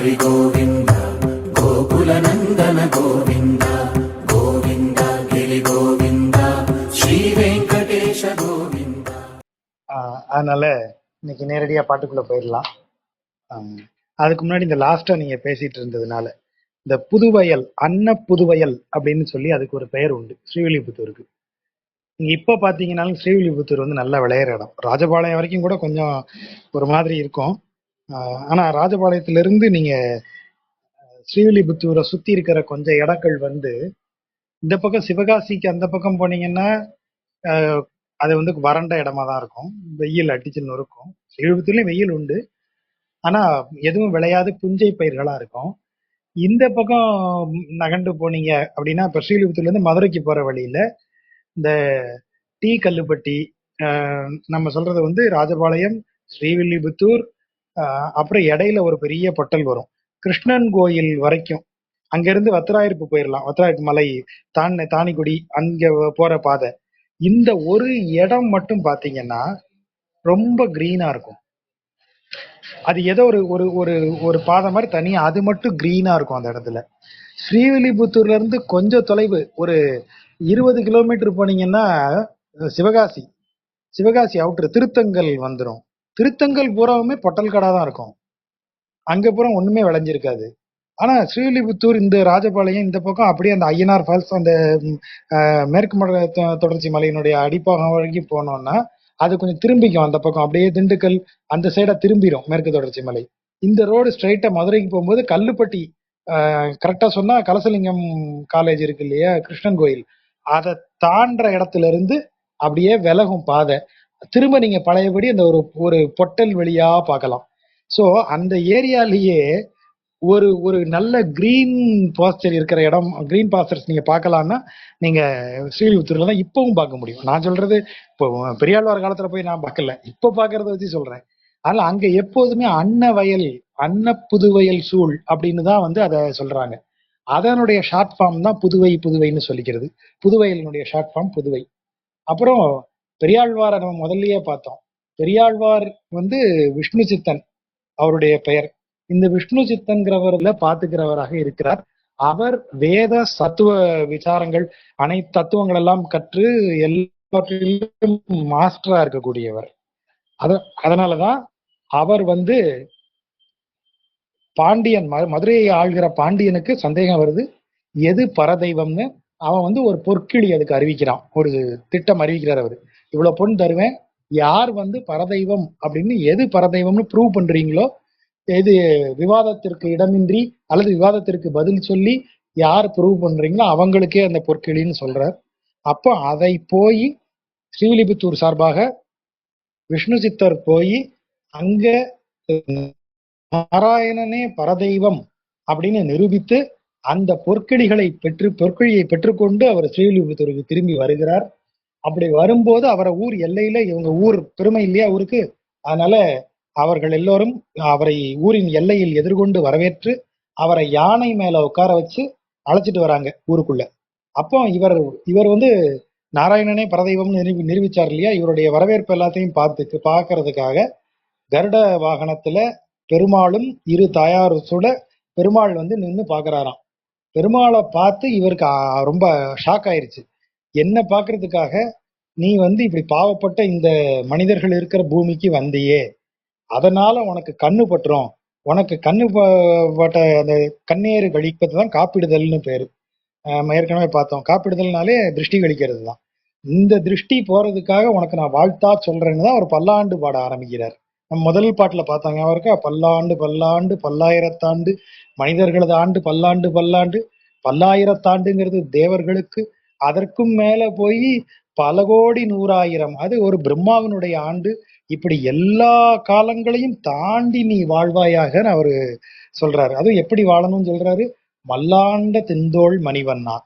ஹரி கோவிந்த கோகுலநந்தன கோவிந்த கோவிந்த கிரி கோவிந்த ஸ்ரீ வெங்கடேஷ கோவிந்த. அதனால இன்னைக்கு நேரடியா பாட்டுக்குள்ள போயிடலாம். அதுக்கு முன்னாடி இந்த லாஸ்டா நீங்க பேசிட்டு இருந்ததுனால இந்த புதுவயல் அன்ன புதுவயல் அப்படின்னு சொல்லி அதுக்கு ஒரு பெயர் உண்டு ஸ்ரீவில்லிபுத்தூருக்கு. நீங்க இப்ப பாத்தீங்கன்னாலும் ஸ்ரீவில்லிபுத்தூர் வந்து நல்லா விளையிற இடம். ராஜபாளையம் வரைக்கும் கூட கொஞ்சம் ஒரு மாதிரி இருக்கும். ஆனா ராஜபாளையத்துல இருந்து நீங்க ஸ்ரீவில்லிபுத்தூரை சுத்தி இருக்கிற கொஞ்சம் இடங்கள் வந்து இந்த பக்கம் சிவகாசிக்கு அந்த பக்கம் போனீங்கன்னா அது வந்து வறண்ட இடமா தான் இருக்கும். வெயில் அடிச்சுன்னு இருக்கும். ஸ்ரீவில்லிபுத்தூர்லயும் வெயில் உண்டு, ஆனா எதுவும் விளையாது, புஞ்சை பயிர்களா இருக்கும். இந்த பக்கம் நகண்டு போனீங்க அப்படின்னா இப்ப ஸ்ரீவில்லிபுத்தூர்ல இருந்து மதுரைக்கு போற வழியில இந்த டீ கல்லுப்பட்டி, நம்ம சொல்றது வந்து ராஜபாளையம், ஸ்ரீவில்லிபுத்தூர், அப்புறம் இடையில ஒரு பெரிய பொட்டல் வரும் கிருஷ்ணன் கோயில் வரைக்கும். அங்கிருந்து வத்திராயிருப்பு போயிடலாம். வத்திராயிருப்பு மலை தானிக்குடி அங்க போற பாதை. இந்த ஒரு இடம் மட்டும் பாத்தீங்கன்னா ரொம்ப கிரீனா இருக்கும். அது ஏதோ ஒரு ஒரு ஒரு ஒரு பாதை மாதிரி தனியா அது மட்டும் கிரீனா இருக்கும் அந்த இடத்துல. ஸ்ரீவில்லிபுத்தூர்ல இருந்து கொஞ்சம் தொலைவு ஒரு 20 கிலோமீட்டர் போனீங்கன்னா சிவகாசி சிவகாசி அவுட்டர் திருத்தங்கல் வந்துடும். திருத்தங்கல் பூராவுமே பொட்டல் கடா தான் இருக்கும். அங்க பூரா ஒண்ணுமே விளைஞ்சிருக்காது. ஆனா ஸ்ரீவில்லிபுத்தூர் இந்த ராஜபாளையம் இந்த பக்கம் அப்படியே அந்த ஐயனார் ஃபால்ஸ் அந்த மேற்கு தொடர்ச்சி மலையினுடைய அடிப்பாகம் வரைக்கும் போனோம்னா அது கொஞ்சம் திரும்பிக்கும். அந்த பக்கம் அப்படியே திண்டுக்கல் அந்த சைடா திரும்பிடும் மேற்கு தொடர்ச்சி மலை. இந்த ரோடு ஸ்ட்ரைட்டா மதுரைக்கு போகும்போது கல்லுப்பட்டி, கரெக்டா சொன்னா கலசலிங்கம் காலேஜ் இருக்கு இல்லையா, கிருஷ்ணன் கோயில், அதை தாண்டுற இடத்துல இருந்து அப்படியே விலகும் பாதை. திரும்ப நீங்க பழையபடி அந்த ஒரு ஒரு பொட்டல் வழியா பார்க்கலாம். ஸோ அந்த ஏரியாலேயே ஒரு ஒரு நல்ல கிரீன் பாஸ்டர் இருக்கிற இடம், கிரீன் பாஸ்டர்ஸ் நீங்க பார்க்கலாம்னா நீங்க ஸ்ரீவில்லிபுத்தூர்ல தான் இப்பவும் பார்க்க முடியும். நான் சொல்றது இப்போ பெரியாழ்வார் காலத்துல போய் நான் பார்க்கல, இப்ப பாக்குறத வச்சு சொல்றேன். அதனால அங்க எப்போதுமே அன்ன வயல், அன்ன புதுவயல் சூழ் அப்படின்னு தான் வந்து அதை சொல்றாங்க. அதனுடைய ஷார்ட் ஃபார்ம் தான் புதுவை புதுவைன்னு சொல்லிக்கிறது. புதுவயலினுடைய ஷார்ட் ஃபார்ம் புதுவை. அப்புறம் பெரியாழ்வாரை நம்ம முதல்லயே பார்த்தோம். பெரியாழ்வார் வந்து விஷ்ணு சித்தன் அவருடைய பெயர். இந்த விஷ்ணு சித்தன்கிறவர்ல பாத்துக்கிறவராக இருக்கிறார். அவர் வேத சத்துவ விசாரங்கள் அனைத்து தத்துவங்கள் எல்லாம் கற்று எல்லாவற்றிலும் மாஸ்டரா இருக்கக்கூடியவர். அதனாலதான் அவர் வந்து பாண்டியன் மதுரையை ஆள்கிற பாண்டியனுக்கு சந்தேகம் வருது எது பரதெய்வம்னு. அவன் வந்து ஒரு பொற்கிளி அதுக்கு அறிவிக்கிறான், ஒரு திட்டம் அறிவிக்கிறார் அவரு. இவ்வளவு பொன் தருவேன், யார் வந்து பரதெய்வம் அப்படின்னு எது பரதெய்வம்னு ப்ரூவ் பண்றீங்களோ, எது விவாதத்திற்கு இடமின்றி அல்லது விவாதத்திற்கு பதில் சொல்லி யார் ப்ரூவ் பண்றீங்களோ அவங்களுக்கே அந்த பொற்கிளின்னு சொல்றார். அப்போ அதை போய் ஸ்ரீவில்லிபுத்தூர் சார்பாக விஷ்ணு சித்தர் போய் அங்க நாராயணனே பரதெய்வம் அப்படின்னு நிரூபித்து அந்த பொற்கிளியை பெற்றுக்கொண்டு அவர் ஸ்ரீவில்லிபுத்தூருக்கு திரும்பி வருகிறார். அப்படி வரும்போது அவரை ஊர் எல்லையில, இவங்க ஊர் பெருமை இல்லையா ஊருக்கு, அதனால அவர்கள் எல்லோரும் அவரை ஊரின் எல்லையில் எதிர்கொண்டு வரவேற்று அவரை யானை மேல உட்கார வச்சு அழைச்சிட்டு வராங்க ஊருக்குள்ள. அப்போ இவர் வந்து நாராயணனே பரதெய்வம்னு நிரூபிச்சார் இல்லையா, இவருடைய வரவேற்பு எல்லாத்தையும் பார்க்கறதுக்காக கருட வாகனத்துல பெருமாளும் இரு தாயார் சுட பெருமாள் வந்து நின்று பாக்குறாராம். பெருமாளை பார்த்து இவருக்கு ரொம்ப ஷாக் ஆயிருச்சு. என்ன பாக்குறதுக்காக நீ வந்து இப்படி பாவப்பட்ட இந்த மனிதர்கள் இருக்கிற பூமிக்கு வந்தியே, அதனால உனக்கு கண்ணு பட்டுரும். உனக்கு கண்ணு பட்ட அந்த கண்ணேறு கழிப்பது தான் காப்பிடுதல்னு பேரு. ஏற்கனவே பார்த்தோம், காப்பிடுதல்னாலே திருஷ்டி கழிக்கிறது தான். இந்த திருஷ்டி போறதுக்காக உனக்கு நான் வாழ்த்தா சொல்றேன்னு தான் அவர் பல்லாண்டு பாட ஆரம்பிக்கிறார். நம்ம முதல் பாட்டுல பார்த்தாங்க அவருக்கா, பல்லாண்டு பல்லாண்டு பல்லாயிரத்தாண்டு மனிதர்களது ஆண்டு பல்லாண்டு பல்லாண்டு பல்லாயிரத்தாண்டுங்கிறது தேவர்களுக்கு, அதற்கும் மேல போய் பல கோடி நூறாயிரம், அது ஒரு பிரம்மாவினுடைய ஆண்டு. இப்படி எல்லா காலங்களையும் தாண்டி நீ வாழ்வாயாக அவரு சொல்றாரு. அதுவும் எப்படி வாழணும்னு சொல்றாரு, மல்லாண்ட தெந்தோள் மணிவண்ணா,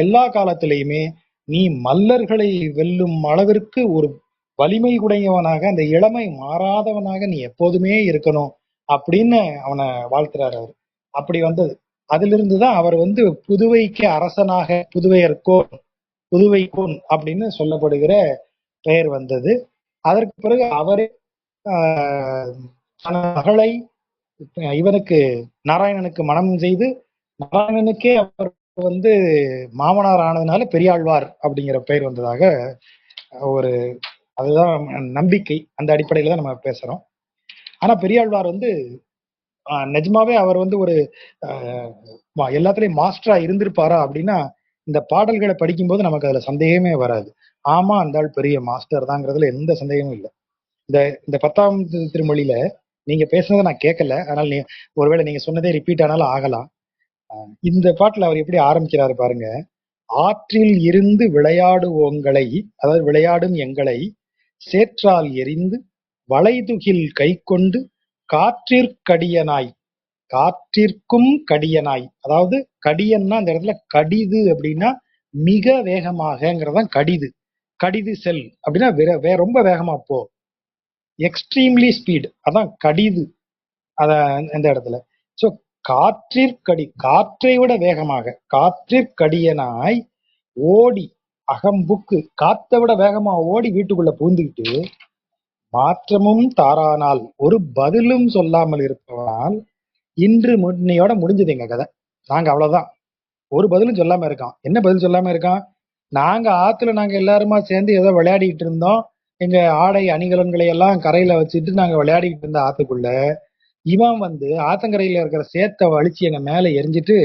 எல்லா காலத்திலையுமே நீ மல்லர்களை வெல்லும் அளவிற்கு ஒரு வலிமை உடையவனாக, அந்த இளமை மாறாதவனாக நீ எப்போதுமே இருக்கணும் அப்படின்னு அவனை வாழ்த்துறாரு அவர். அப்படி வந்தது. அதுல இருந்துதான் அவர் வந்து புதுவைக்கு அரசனாக புதுவைக்கோன் அப்படின்னு சொல்லப்படுகிற பெயர் வந்தது. அதற்கு பிறகு அவரே மகளை இவனுக்கு நாராயணனுக்கு மனம் செய்து நாராயணனுக்கே அவர் வந்து மாமனார் ஆனதுனால பெரியாழ்வார் அப்படிங்கிற பெயர் வந்ததாக ஒரு அதுதான் நம்பிக்கை. அந்த அடிப்படையில தான் நம்ம பேசுறோம். ஆனா பெரியாழ்வார் வந்து நிஜமாவே அவர் வந்து ஒரு எல்லாத்துலயும் மாஸ்டரா இருந்திருப்பாரா அப்படின்னா இந்த பாடல்களை படிக்கும்போது நமக்கு அதுல சந்தேகமே வராது. ஆமா, அந்த ஆள் பெரிய மாஸ்டர் தாங்கிறதுல எந்த சந்தேகமும் இல்லை. இந்த இந்த 10ஆம் திருமொழியில நீங்க பேசுனதை நான் கேட்கல, அதனால ஒருவேளை நீங்க சொன்னதே ரிப்பீட் ஆனாலும் ஆகலாம். இந்த பாட்டுல அவர் எப்படி ஆரம்பிக்கிறாரு பாருங்க. ஆற்றில் இருந்து விளையாடுவோங்களை, அதாவது விளையாடும் எங்களை சேற்றால் எரிந்து வளைதுகில் கை கொண்டு காற்றிற்கடியனாய், காற்றிற்கும் கடியனாய், அதாவது கடியன்னா அந்த இடத்துல கடிது அப்படின்னா மிக வேகமாகங்கிறதான் கடிது. கடிது செல் அப்படின்னா ரொம்ப வேகமா போ, எக்ஸ்ட்ரீம்லி ஸ்பீட், அதான் கடிது அத இந்த இடத்துல. சோ காற்றிற்கடி, காற்றை விட வேகமாக, காற்றிற்கடியனாய் ஓடி அகம்புக்கு, காத்தை விட வேகமா ஓடி வீட்டுக்குள்ள புகுந்துக்கிட்டு மாற்றமும் தாரானால் ஒரு பதிலும் சொல்லாமல் இருப்பவனால் இன்று இன்னையோட முடிஞ்சது எங்க கதை. நாங்க அவ்வளவுதான், ஒரு பதிலும் சொல்லாம இருக்கான். என்ன பதில் சொல்லாம இருக்கான்? நாங்க ஆத்துல நாங்க எல்லாருமா சேர்ந்து ஏதோ விளையாடிட்டு இருந்தோம். எங்க ஆடை அணிகலன்களை எல்லாம் கரையில வச்சுட்டு நாங்க விளையாடிட்டு இருந்த ஆத்துக்குள்ள இவன் வந்து ஆத்தங்கரையில இருக்கிற சேத்தை வலிச்சு எங்க மேல எரிஞ்சிட்டு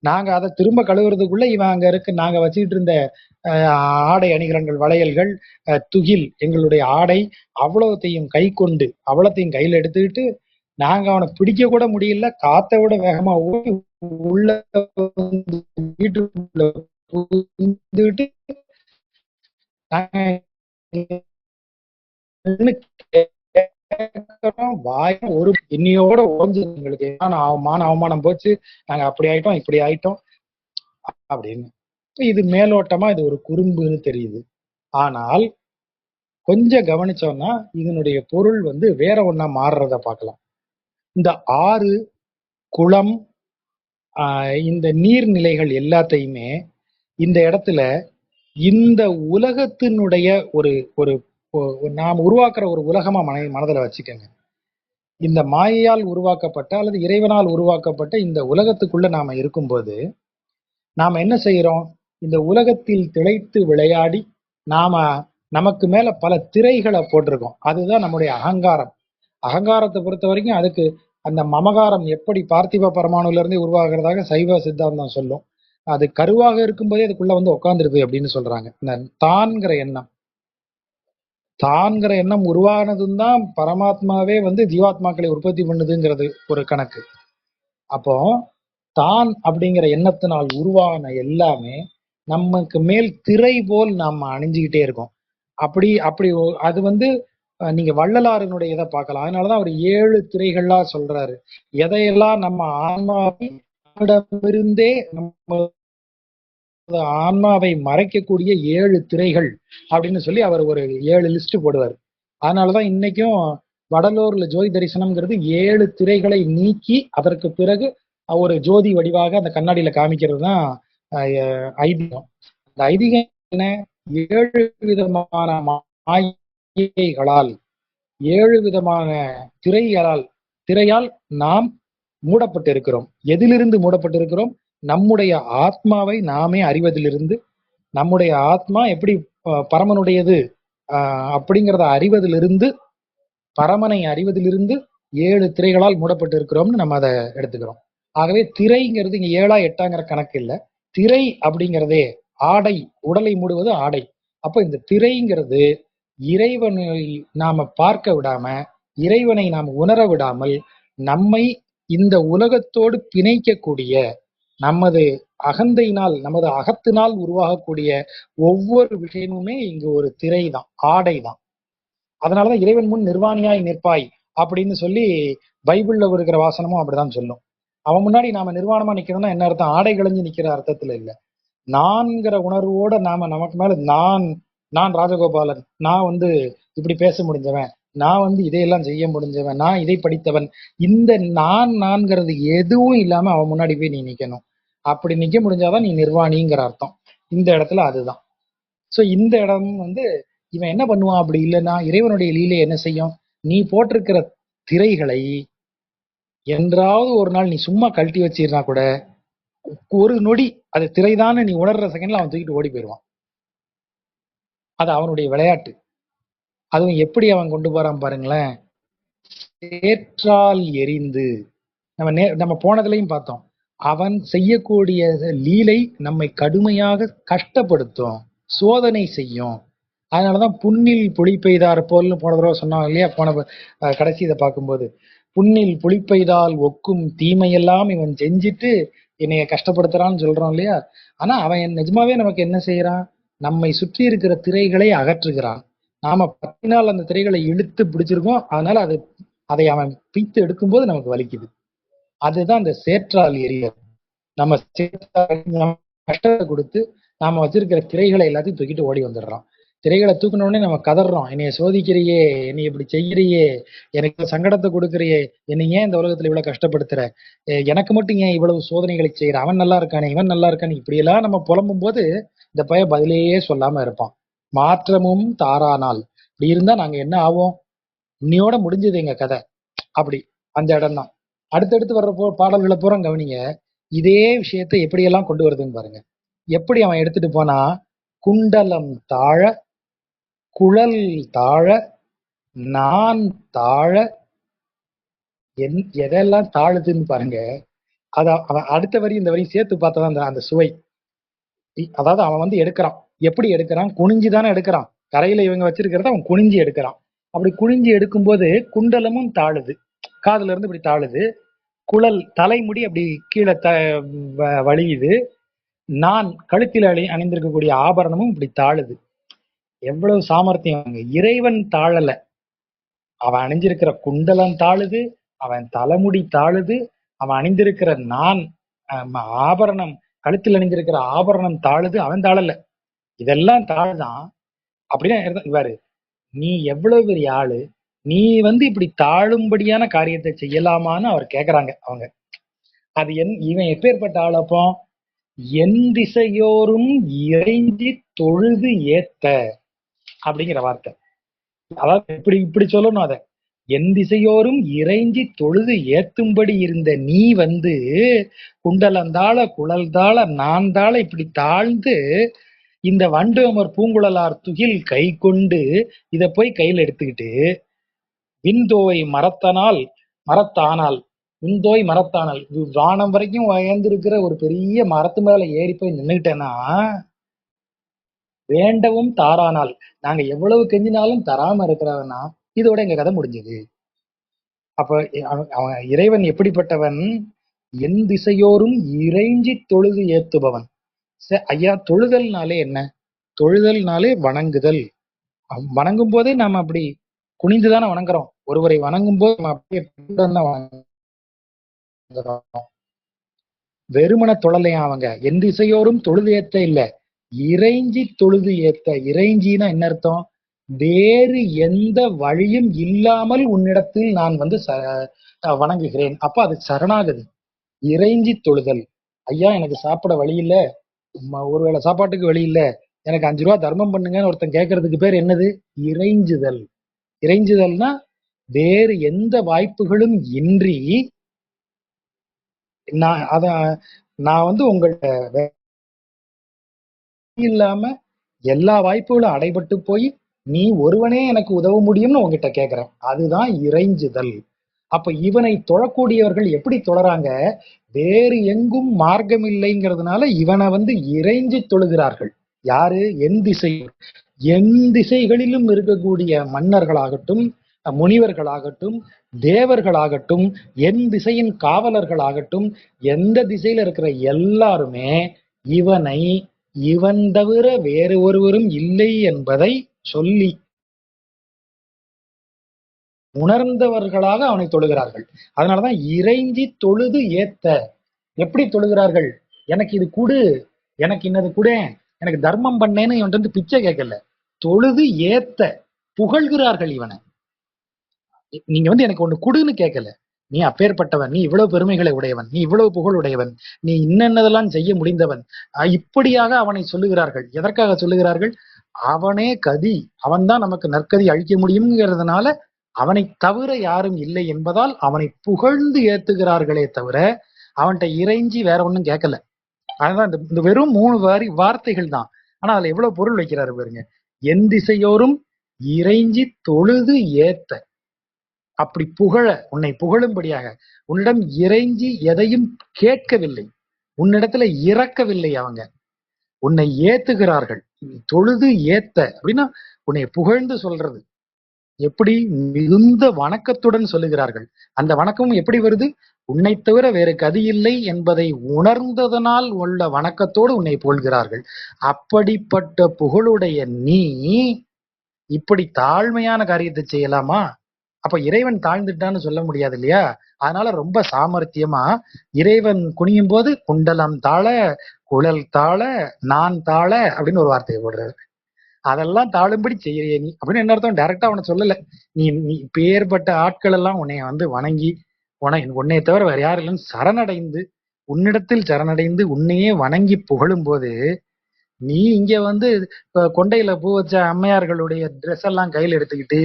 நாங்க அதை திரும்ப கழுவுறதுக்குள்ள இவன் அங்க இருக்கு நாங்க வச்சுக்கிட்டு இருந்த ஆடை அணிகலன்கள், வளையல்கள், துகில், எங்களுடைய ஆடை அவ்வளவுத்தையும் கை கொண்டு அவ்வளத்தையும் கையில எடுத்துக்கிட்டு நாங்க அவனை பிடிக்க கூட முடியல, காத்தை விட வேகமா ஓடி உள்ள வீட்டுக்குள்ள புகுந்துட்டு வாயம் ஒரு இன்னையோட ஓஞ்சது எங்களுக்கு. அவமானம் போச்சு, நாங்க அப்படி ஆயிட்டோம் இப்படி ஆயிட்டோம் அப்படின்னு. இது மேலோட்டமா இது ஒரு குறும்புன்னு தெரியுது. ஆனால் கொஞ்சம் கவனிச்சோம்னா இதனுடைய பொருள் வந்து வேற ஒண்ணா மாறுறத பார்க்கலாம். இந்த ஆறு, குளம், இந்த நீர்நிலைகள் எல்லாத்தையுமே இந்த இடத்துல இந்த உலகத்தினுடைய ஒரு ஒரு நாம் உருவாக்குற ஒரு உலகமா மனதில் வச்சுக்கோங்க. இந்த மாயையால் உருவாக்கப்பட்ட அல்லது இறைவனால் உருவாக்கப்பட்ட இந்த உலகத்துக்குள்ள நாம இருக்கும்போது நாம என்ன செய்யறோம்? இந்த உலகத்தில் திளைத்து விளையாடி நமக்கு மேல பல திரைகளை போட்டிருக்கோம். அதுதான் நம்முடைய அகங்காரம். அகங்காரத்தை பொறுத்த வரைக்கும் அதுக்கு அந்த மமகாரம் எப்படி பார்த்திப பரமாணுல இருந்து உருவாகிறதாக சைவ சித்தாந்தம் சொல்லும். அது கருவாக இருக்கும்போதே அதுக்குள்ள வந்து உட்கார்ந்துருது அப்படின்னு சொல்றாங்க. இந்த தான்கிற எண்ணம், தான்கிற எண்ணம் உருவானதும் தான் பரமாத்மாவே வந்து ஜீவாத்மாக்களை உற்பத்தி பண்ணுதுங்கிறது ஒரு கணக்கு. அப்போ தான் அப்படிங்கிற எண்ணத்தினால் உருவான எல்லாமே நமக்கு மேல் திரை போல் நாம அணிஞ்சுக்கிட்டே இருக்கோம். அப்படி அப்படி அது வந்து நீங்க வள்ளலாரினுடைய இதை பார்க்கலாம். அதனாலதான் அவர் 7 திரைகளா சொல்றாரு. எதையெல்லாம் நம்ம ஆன்மாவிடமிருந்தே நம்ம ஆன்மாவை மறைக்கக்கூடிய 7 திரைகள் அப்படின்னு சொல்லி அவர் ஒரு 7 லிஸ்ட் போடுவார். அதனாலதான் இன்னைக்கும் வடலூர்ல ஜோதி தரிசனம்ங்கிறது 7 திரைகளை நீக்கி அதற்கு பிறகு ஒரு ஜோதி வடிவாக அந்த கண்ணாடியில காமிக்கிறது தான் ஐதீகம். அந்த ஐதீகம் என்ன? 7 விதமான மாயைகளால், 7 விதமான திரையால் நாம் மூடப்பட்டு இருக்கிறோம். எதிலிருந்து மூடப்பட்டு இருக்கிறோம்? நம்முடைய ஆத்மாவை நாமே அறிவதிலிருந்து, நம்முடைய ஆத்மா எப்படி பரமனுடையது அப்படிங்கிறத அறிவதிலிருந்து, பரமனை அறிவதிலிருந்து 7 திரைகளால் மூடப்பட்டு இருக்கிறோம்னு நம்ம அதை எடுத்துக்கிறோம். ஆகவே திரைங்கிறது இங்க 7ஆ 8ஆங்கிற கணக்கு இல்லை. திரை அப்படிங்கிறதே ஆடை, உடலை மூடுவது ஆடை. அப்போ இந்த திரைங்கிறது இறைவனை நாம பார்க்க விடாம, இறைவனை நாம் உணர விடாமல் நம்மை இந்த உலகத்தோடு பிணைக்கக்கூடிய, நமது அகந்தையினால், நமது அகத்தினால் உருவாகக்கூடிய ஒவ்வொரு விஷயமுமே இங்கு ஒரு திரை தான், ஆடை தான். அதனாலதான் இறைவன் முன் நிர்வாணியாய் நிற்பாய் அப்படின்னு சொல்லி பைபிள்ல இருக்கிற வாசனமும் அப்படிதான் சொல்லும். அவன் முன்னாடி நாம நிர்வாணமா நிக்கணும்னா என்ன அர்த்தம்? ஆடை களைஞ்சு நிக்கிற அர்த்தத்துல இல்ல. நான்கிற உணர்வோட நமக்கு மேல நான் ராஜகோபாலன், நான் வந்து இப்படி பேச முடிஞ்சவன், நான் வந்து இதையெல்லாம் செய்ய முடிஞ்சவன், நான் இதை படித்தவன், இந்த நான்கிறது எதுவும் இல்லாம அவன் முன்னாடி போய் நீ நிக்கணும். அப்படி நிக்க முடிஞ்சாதான் நீ நிர்வாணிங்கிற அர்த்தம். இந்த இடத்துல அதுதான். சோ இந்த இடம் வந்து இவன் என்ன பண்ணுவான்? அப்படி இல்லைன்னா இறைவனுடைய லீலை என்ன செய்யும்? நீ போட்டிருக்கிற திரைகளை என்றாவது ஒரு நாள் நீ சும்மா கழட்டி வச்சிருந்தா கூட ஒரு நொடி அது திரைதான்னு நீ உணர்ற செகண்ட்ல அவன் தூக்கிட்டு ஓடி போயிடுவான். அது அவனுடைய விளையாட்டு. அதுவும் எப்படி அவன் கொண்டு போறான் பாருங்களேன். சேற்றால் எரிந்து நம்ம போனதுலயும் பார்த்தோம். அவன் செய்யக்கூடிய லீலை நம்மை கடுமையாக கஷ்டப்படுத்தும், சோதனை செய்யும். அதனாலதான் புண்ணில் புலி பெய்தார் போல்னு போன தடவை சொன்னாங்க இல்லையா, போன கடைசி இதை பார்க்கும்போது, புண்ணில் புலி பெய்தால் ஒக்கும் தீமையெல்லாம் இவன் செஞ்சுட்டு என்னைய கஷ்டப்படுத்துறான்னு சொல்றோம் இல்லையா. ஆனா அவன் நிஜமாவே நமக்கு என்ன செய்யறான், நம்மை சுற்றி இருக்கிற திரைகளை அகற்றுகிறான். நாம பத்தினால் அந்த திரைகளை இழுத்து பிடிச்சிருக்கோம், அதனால அதை அவன் பிய்த்து எடுக்கும்போது நமக்கு வலிக்குது. அதுதான் அந்த சேற்றால் எரியது. நம்ம கஷ்டத்தை கொடுத்து நாம வச்சிருக்கிற திரைகளை எல்லாத்தையும் தூக்கிட்டு ஓடி வந்துடுறோம். திரைகளை தூக்கின உடனே நம்ம கதறோம், என்னைய சோதிக்கிறியே, என்னை இப்படி செய்யறியே, எனக்கு சங்கடத்தை கொடுக்கறியே, என்னை ஏன் இந்த உலகத்துல இவ்வளவு கஷ்டப்படுத்துற, எனக்கு மட்டும் ஏன் இவ்வளவு சோதனைகளை செய்யற, அவன் நல்லா இருக்கானே, இவன் நல்லா இருக்கானே, இப்படி எல்லாம் நம்ம புலம்பும் போது இந்த பையன் பதிலேயே சொல்லாம இருப்பான். மாற்றமும் தாரானால் இப்படி இருந்தா நாங்க என்ன ஆவோம், இன்னையோட முடிஞ்சது எங்க கதை. அப்படி அந்த இடம் தான். அடுத்தடுத்து வர்ற பாடல்களை பூரா கவனிங்க, இதே விஷயத்தை எப்படியெல்லாம் கொண்டு வருதுன்னு பாருங்க. எப்படி அவன் எடுத்துட்டு போனா, குண்டலம் தாழ, குழல் தாழ, நான் தாழ, எதெல்லாம் தாழுதுன்னு பாருங்க. அத அவன் அடுத்த வரி இந்த வரி சேர்த்து பார்த்ததான் அந்த சுவை. அதாவது அவன் வந்து எடுக்கிறான், எப்படி எடுக்கிறான், குனிஞ்சுதானே எடுக்கிறான். கரையில இவங்க வச்சிருக்கிறத அவன் குனிஞ்சு எடுக்கிறான். அப்படி குனிஞ்சு எடுக்கும்போது குண்டலமும் தாழுது, காதுல இருந்து இப்படி தாழுது, குழல் தலைமுடி அப்படி கீழே வலியுது, நான் கழுத்தில் அணிந்திருக்கக்கூடிய ஆபரணமும் இப்படி தாழுது. எவ்வளவு சாமர்த்தியம். இறைவன் தாழல, அவன் அணிஞ்சிருக்கிற குண்டலம் தாழுது, அவன் தலைமுடி தாழுது, அவன் அணிந்திருக்கிற நான் ஆபரணம், கழுத்தில் அணிந்திருக்கிற ஆபரணம் தாழுது, அவன் தாழல. இதெல்லாம் தாழ்தான். அப்படின்னா இவாரு, நீ எவ்வளவு பெரிய ஆளு, நீ வந்து இப்படி தாழும்படியான காரியத்தை செய்யலாமான்னு அவர் கேக்குறாங்க அவங்க. அது இவன் எப்பேற்பட்ட ஆள் அப்போ, என் திசையோரும் இறைஞ்சி தொழுது ஏத்த அப்படிங்கிற வார்த்தை. அதாவது இப்படி சொல்லணும், அத என் திசையோரும் இறைஞ்சி தொழுது ஏத்தும்படி இருந்த நீ வந்து குண்டலந்தாள குழல்தாள நான் தாள இப்படி தாழ்ந்து இந்த வண்டுமர் பூங்குழலார் துகில் கை கொண்டு இத போய் கையில எடுத்துக்கிட்டு விந்தோய் மரத்தானால் விந்தோய் மரத்தானால் வானம் வரைக்கும் உயர்ந்திருக்கிற ஒரு பெரிய மரத்து மேல ஏறி போய் நின்றுட்டேன்னா, வேண்டவும் தாரானால் நாங்க எவ்வளவு கெஞ்சினாலும் தராம இருக்கிறவனா, இதோட எங்க கதை முடிஞ்சது. அப்ப அவன் இறைவன் எப்படிப்பட்டவன், என் திசையோரும் இறைஞ்சி தொழுது ஏத்துபவன். ஐயா, தொழுதல்னாலே என்ன, தொழுதல்னாலே வணங்குதல். வணங்கும் போதே நாம அப்படி குனிந்துதானே வணங்குறோம். ஒருவரை வணங்கும் போது நம்ம அப்படியே வெறுமன தொழலையா அவங்க, என் திசையோரும் தொழுது ஏத்த இல்ல, இறைஞ்சி தொழுது ஏத்த. இறைஞ்சினா என்ன அர்த்தம், வேறு எந்த வழியும் இல்லாமல் உன்னிடத்தில் நான் வந்து வணங்குகிறேன். அப்ப அது சரணாகதி. இறைஞ்சி தொழுதல். ஐயா எனக்கு சாப்பிட வழி இல்ல, ஒருவேளை சாப்பாட்டுக்கு வழி இல்ல, எனக்கு 5 ரூபா தர்மம் பண்ணுங்கன்னு ஒருத்தன் கேட்கறதுக்கு பேர் என்னது, இறைஞ்சுதல். இறைஞ்சுதல்னா வேறு எந்த வாய்ப்புகளும் இன்றி நான் வந்து உங்கள்ட்ட இல்லாம எல்லா வாய்ப்புகளும் அடைபட்டு போய் நீ ஒருவனே எனக்கு உதவ முடியும்னு உங்ககிட்ட கேட்கிறேன். அதுதான் இறைஞ்சுதல். அப்ப இவனை தொழக்கூடியவர்கள் எப்படி தொழறாங்க, வேறு எங்கும் மார்க்கம் இல்லைங்கிறதுனால இவனை வந்து இறைஞ்சி தொழுகிறார்கள். யாரு, என் திசை, என் திசைகளிலும் இருக்கக்கூடிய மன்னர்களாகட்டும், முனிவர்களாகட்டும், தேவர்களாகட்டும், என் திசையின் காவலர்களாகட்டும், எந்த திசையில இருக்கிற எல்லாருமே இவன் தவிர வேறு ஒருவரும் இல்லை என்பதை சொல்லி உணர்ந்தவர்களாக அவனை தொழுகிறார்கள். அதனாலதான் இறைஞ்சி தொழுது ஏத்த. எப்படி தொழுகிறார்கள், எனக்கு இது கொடு, எனக்கு இன்னது கொடு, எனக்கு தர்மம் பண்ணேன்னு இவன் வந்து பிச்சை கேட்கல, தொழுது ஏத்த புகழ்கிறார்கள் இவனை. நீங்க வந்து எனக்கு ஒண்ணு குடுன்னு கேட்கல, நீ அப்பேற்பட்டவன், நீ இவ்வளவு பெருமைகளை உடையவன், நீ இவ்வளவு புகழ் உடையவன், நீ இன்னென்னதெல்லாம் செய்ய முடிந்தவன், இப்படியாக அவனை சொல்லுகிறார்கள். எதற்காக சொல்லுகிறார்கள், அவனே கதி, அவன் தான் நமக்கு நற்கதி அழிக்க முடியுங்கிறதுனால அவனை தவிர யாரும் இல்லை என்பதால் அவனை புகழ்ந்து ஏத்துகிறார்களே தவிர அவன்கிட்ட இறைஞ்சி வேற ஒண்ணும் கேட்கல. அதுதான் இந்த வெறும் 3 வார்த்தைகள் தான். ஆனா அதுல எவ்வளவு பொருள் வைக்கிறாரு பாருங்க. என் திசையோரும் இறைஞ்சி தொழுது ஏத்த, அப்படி புகழ, உன்னை புகழும்படியாக, உன்னிடம் இறைஞ்சி எதையும் கேட்கவில்லை, உன்னிடத்துல இறக்கவில்லை, அவங்க உன்னை ஏத்துகிறார்கள். தொழுது ஏத்த அப்படின்னா உன்னை புகழ்ந்து சொல்றது. எப்படி? மிகுந்த வணக்கத்துடன் சொல்லுகிறார்கள். அந்த வணக்கமும் எப்படி வருது? உன்னை தவிர வேறு கதி இல்லை என்பதை உணர்ந்ததனால் உள்ள வணக்கத்தோடு உன்னை புகழ்கிறார்கள். அப்படிப்பட்ட புகழுடைய நீ இப்படி தாழ்மையான காரியத்தை செய்யலாமா? அப்ப இறைவன் தாழ்ந்துட்டான்னு சொல்ல முடியாது இல்லையா? அதனால ரொம்ப சாமர்த்தியமா இறைவன் குனியும் போது குண்டலம் தாழ, குழல் தாழ, நான் தாழ அப்படின்னு ஒரு வார்த்தையை போடுறாரு. அதெல்லாம் தாழும்படி செய்யறிய நீ அப்படின்னு என்ன அர்த்தம்? டைரக்டா அவனை சொல்லல. நீ பேர்பட்ட ஆட்கள் எல்லாம் உன்னைய வந்து வணங்கி உன்னைய தவிர வேற யாரும் இல்லைன்னு சரணடைந்து, உன்னிடத்தில் சரணடைந்து உன்னையே வணங்கி புகழும் போது, நீ இங்க வந்து கொண்டையில பூ வச்ச அம்மையார்களுடைய ட்ரெஸ் எல்லாம் கையில எடுத்துக்கிட்டு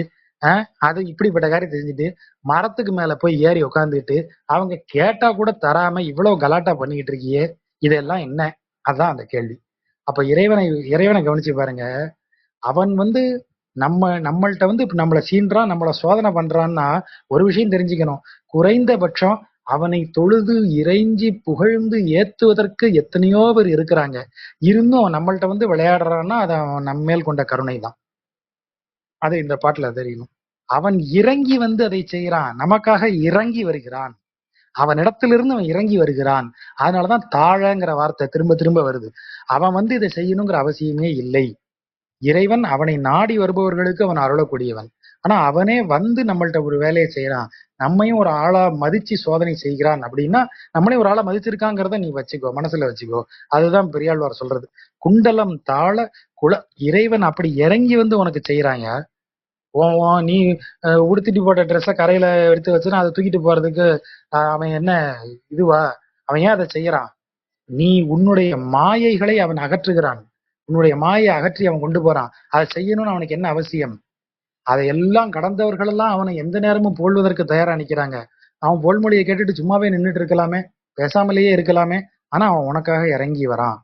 அது இப்படிப்பட்ட காரியம் தெரிஞ்சுட்டு மரத்துக்கு மேல போய் ஏறி உட்காந்துட்டு அவங்க கேட்டா கூட தராம இவ்வளவு கலாட்டா பண்ணிக்கிட்டு இருக்கியே, இதெல்லாம் என்ன? அதான் அந்த கேள்வி. அப்ப இறைவனை கவனிச்சு பாருங்க. அவன் வந்து நம்மள்ட்ட வந்து இப்ப நம்மளை சீன்றான், நம்மளை சோதனை பண்றான்னா ஒரு விஷயம் தெரிஞ்சுக்கணும். குறைந்தபட்சம் அவனை தொழுது இறைஞ்சி புகழ்ந்து ஏத்துவதற்கு எத்தனையோ பேர் இருக்கிறாங்க. இருந்தும் நம்மள்ட்ட வந்து விளையாடுறான்னா அது அவன் நம்ம மேல் கொண்ட கருணை தான். அது இந்த பாட்டுல தெரியணும். அவன் இறங்கி வந்து அதை செய்யறான், நமக்காக இறங்கி வருகிறான், அவனிடத்திலிருந்து அவன் இறங்கி வருகிறான். அதனாலதான் தாழங்கிற வார்த்தை திரும்ப திரும்ப வருது. அவன் வந்து இதை செய்யணுங்கிற அவசியமே இல்லை. இறைவன் அவனை நாடி வருபவர்களுக்கு அவன் அருளக்கூடியவன். ஆனா அவனே வந்து நம்மள்ட்ட ஒரு வேலையை செய்யறான், நம்மையும் ஒரு ஆளா மதிச்சு சோதனை செய்கிறான் அப்படின்னா நம்மளே ஒரு ஆளா மதிச்சிருக்காங்கிறத நீ வச்சுக்கோ, மனசுல வச்சுக்கோ. அதுதான் பெரியாழ்வார் சொல்றது. குண்டலம் தாழ இறைவன் அப்படி இறங்கி வந்து உனக்கு செய்யறாங்க. நீ உடுத்திட்டு போட்ட ட்ரெஸ்ஸ கரையில எடுத்து வச்சுன்னா அதை தூக்கிட்டு போறதுக்கு அவன் என்ன இதுவா? அவன் ஏன் அதை செய்யறான்? நீ உன்னுடைய மாயைகளை அவன் அகற்றுகிறான். உன்னுடைய மாயை அகற்றி அவன் கொண்டு போறான். அதை செய்யணும்னு அவனுக்கு என்ன அவசியம்? அதையெல்லாம் கடந்தவர்கள் எல்லாம் அவனை எந்த நேரமும் புகழ்வதற்கு தயாரா நிக்கிறாங்க. அவன் பொல்மொழியை கேட்டுட்டு சும்மாவே நின்றுட்டு இருக்கலாமே, பேசாமலேயே இருக்கலாமே. ஆனா அவன் உனக்காக இறங்கி வரான்.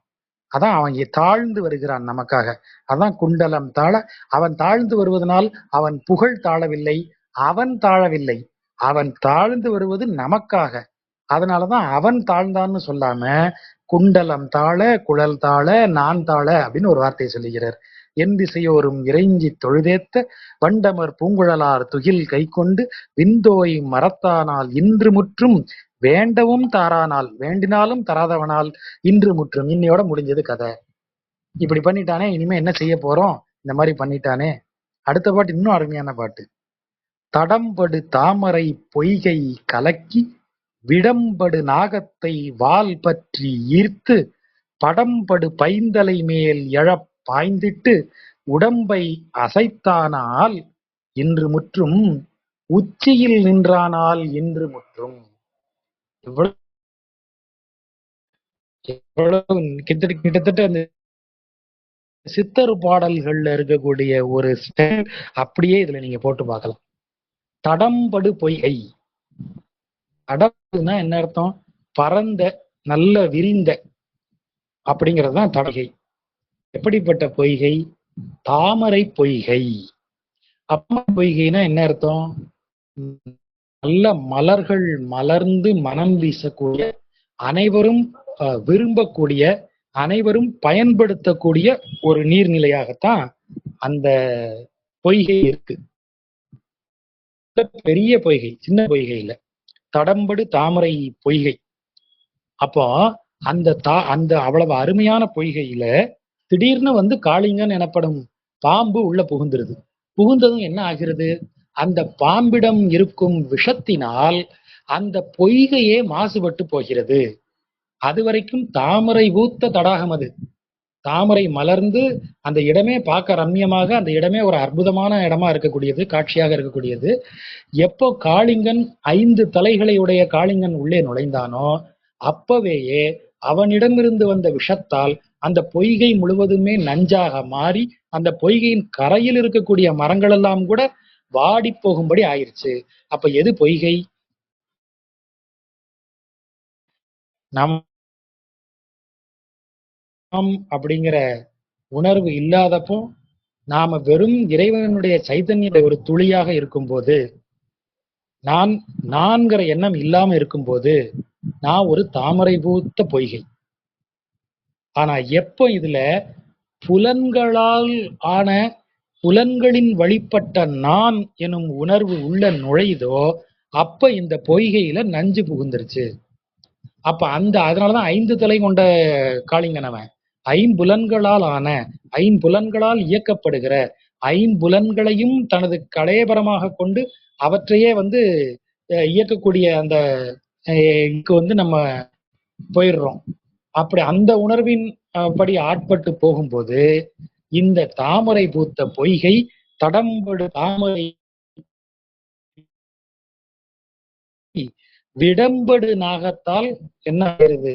அதான் அவன் தாழ்ந்து வருகிறான் நமக்காக. அதான் குண்டலம் தாழ. அவன் தாழ்ந்து வருவதனால் அவன் புகழ் தாழவில்லை, அவன் தாழவில்லை, அவன் தாழ்ந்து வருவது நமக்காக. அதனாலதான் அவன் தாழ்ந்தான்னு சொல்லாம குண்டலம் தாழ, குழல் தாழ, நான் தாழ அப்படின்னு ஒரு வார்த்தையை சொல்லுகிறார். என் திசையோரும் இறைஞ்சி தொழுதேத்த வண்டமர் பூங்குழலார் துகில் கை கொண்டு விந்தோய் மரத்தானால் இன்று முற்றும் வேண்டவும் தாரானால் வேண்டினாலும் தராதவனால் இன்று முற்றும். இன்னையோட முடிஞ்சது கதை. இப்படி பண்ணிட்டானே, இனிமே என்ன செய்ய போறோம்? இந்த மாதிரி பண்ணிட்டானே. அடுத்த பாட்டு இன்னும் அருமையான பாட்டு. தடம்படு தாமரை பொய்கை கலக்கி விடம்படு நாகத்தை வால் பற்றி ஈர்த்து படம்படு பைந்தலை மேல் எழப் பாய்ந்திட்டு உடம்பை அசைத்தானால் இன்று முற்றும், உச்சியில் நின்றானால் இன்று முற்றும். எவ்வளவு கிட்டத்தட்ட அந்த சித்தரு பாடல்கள்ல இருக்கக்கூடிய ஒரு ஸ்டைல் அப்படியே இதுல நீங்க போட்டு பார்க்கலாம். தடம்படு பொய்கை. தடம்புனா என்ன அர்த்தம்? பரந்த, நல்ல விரிந்த அப்படிங்கிறதுதான் தடகை. எப்படிப்பட்ட பொய்கை? தாமரை பொய்கை. அப்ப பொய்கைனா என்ன அர்த்தம்? நல்ல மலர்கள் மலர்ந்து மனம் வீசக்கூடிய, அனைவரும் விரும்பக்கூடிய, அனைவரும் பயன்படுத்தக்கூடிய ஒரு நீர்நிலையாகத்தான் அந்த பொய்கை இருக்கு. பெரிய பொய்கை, சின்ன பொய்கை இல்ல, தடம்படு தாமரை பொய்கை. அப்போ அந்த அவ்வளவு அருமையான பொய்கையில திடீர்னு வந்து காளிங்கன் எனப்படும் பாம்பு உள்ள புகுந்துருது. புகுந்ததும் என்ன ஆகிறது? அந்த பாம்பிடம் இருக்கும் விஷத்தினால் அந்த பொய்கையே மாசுபட்டு போகிறது. அது வரைக்கும் தாமரை பூத்த தடாகம், அது தாமரை மலர்ந்து அந்த இடமே பார்க்க ரம்யமாக, அந்த இடமே ஒரு அற்புதமான இடமா இருக்கக்கூடியது, காட்சியாக இருக்கக்கூடியது. எப்போ காளிங்கன் 5 தலைகளை உடைய காளிங்கன் உள்ளே நுழைந்தானோ அப்பவேயே அவனிடமிருந்து வந்த விஷத்தால் அந்த பொய்கை முழுவதுமே நஞ்சாக மாறி அந்த பொய்கையின் கரையில் இருக்கக்கூடிய மரங்கள் எல்லாம் கூட வாடி போகும்படி ஆயிருச்சு. அப்ப எது பொய்கை? நம் அப்படிங்கிற உணர்வு இல்லாதப்போ, நாம வெறும் இறைவனுடைய சைதன்ய ஒரு துளியாக இருக்கும்போது, நான் நான்கிற எண்ணம் இல்லாம இருக்கும்போது, நான் ஒரு தாமரை பூத்த பொய்கை. ஆனா எப்ப இதுல புலன்களால் ஆன புலன்களின் வழிப்பட்ட நான் எனும் உணர்வு உள்ள நுழையுதோ, அப்ப இந்த பொய்கையில நஞ்சு புகுந்துருச்சு. அப்ப அதனாலதான் 5 தலை கொண்ட காளிங்கன் அவன். ஐம்புலன்களால் ஆன, ஐம்புலன்களால் இயக்கப்படுகிற, ஐம்புலன்களையும் தனது கலேபரமாக கொண்டு அவற்றையே இயக்கக்கூடிய அந்த நம்ம போயிடுறோம். அப்படி அந்த உணர்வின் படி ஆட்பட்டு போகும்போது இந்த தாமரை பூத்த பொய்கை தடம்படு தாமரை விடம்படு நாகத்தால் என்ன ஆகிறது?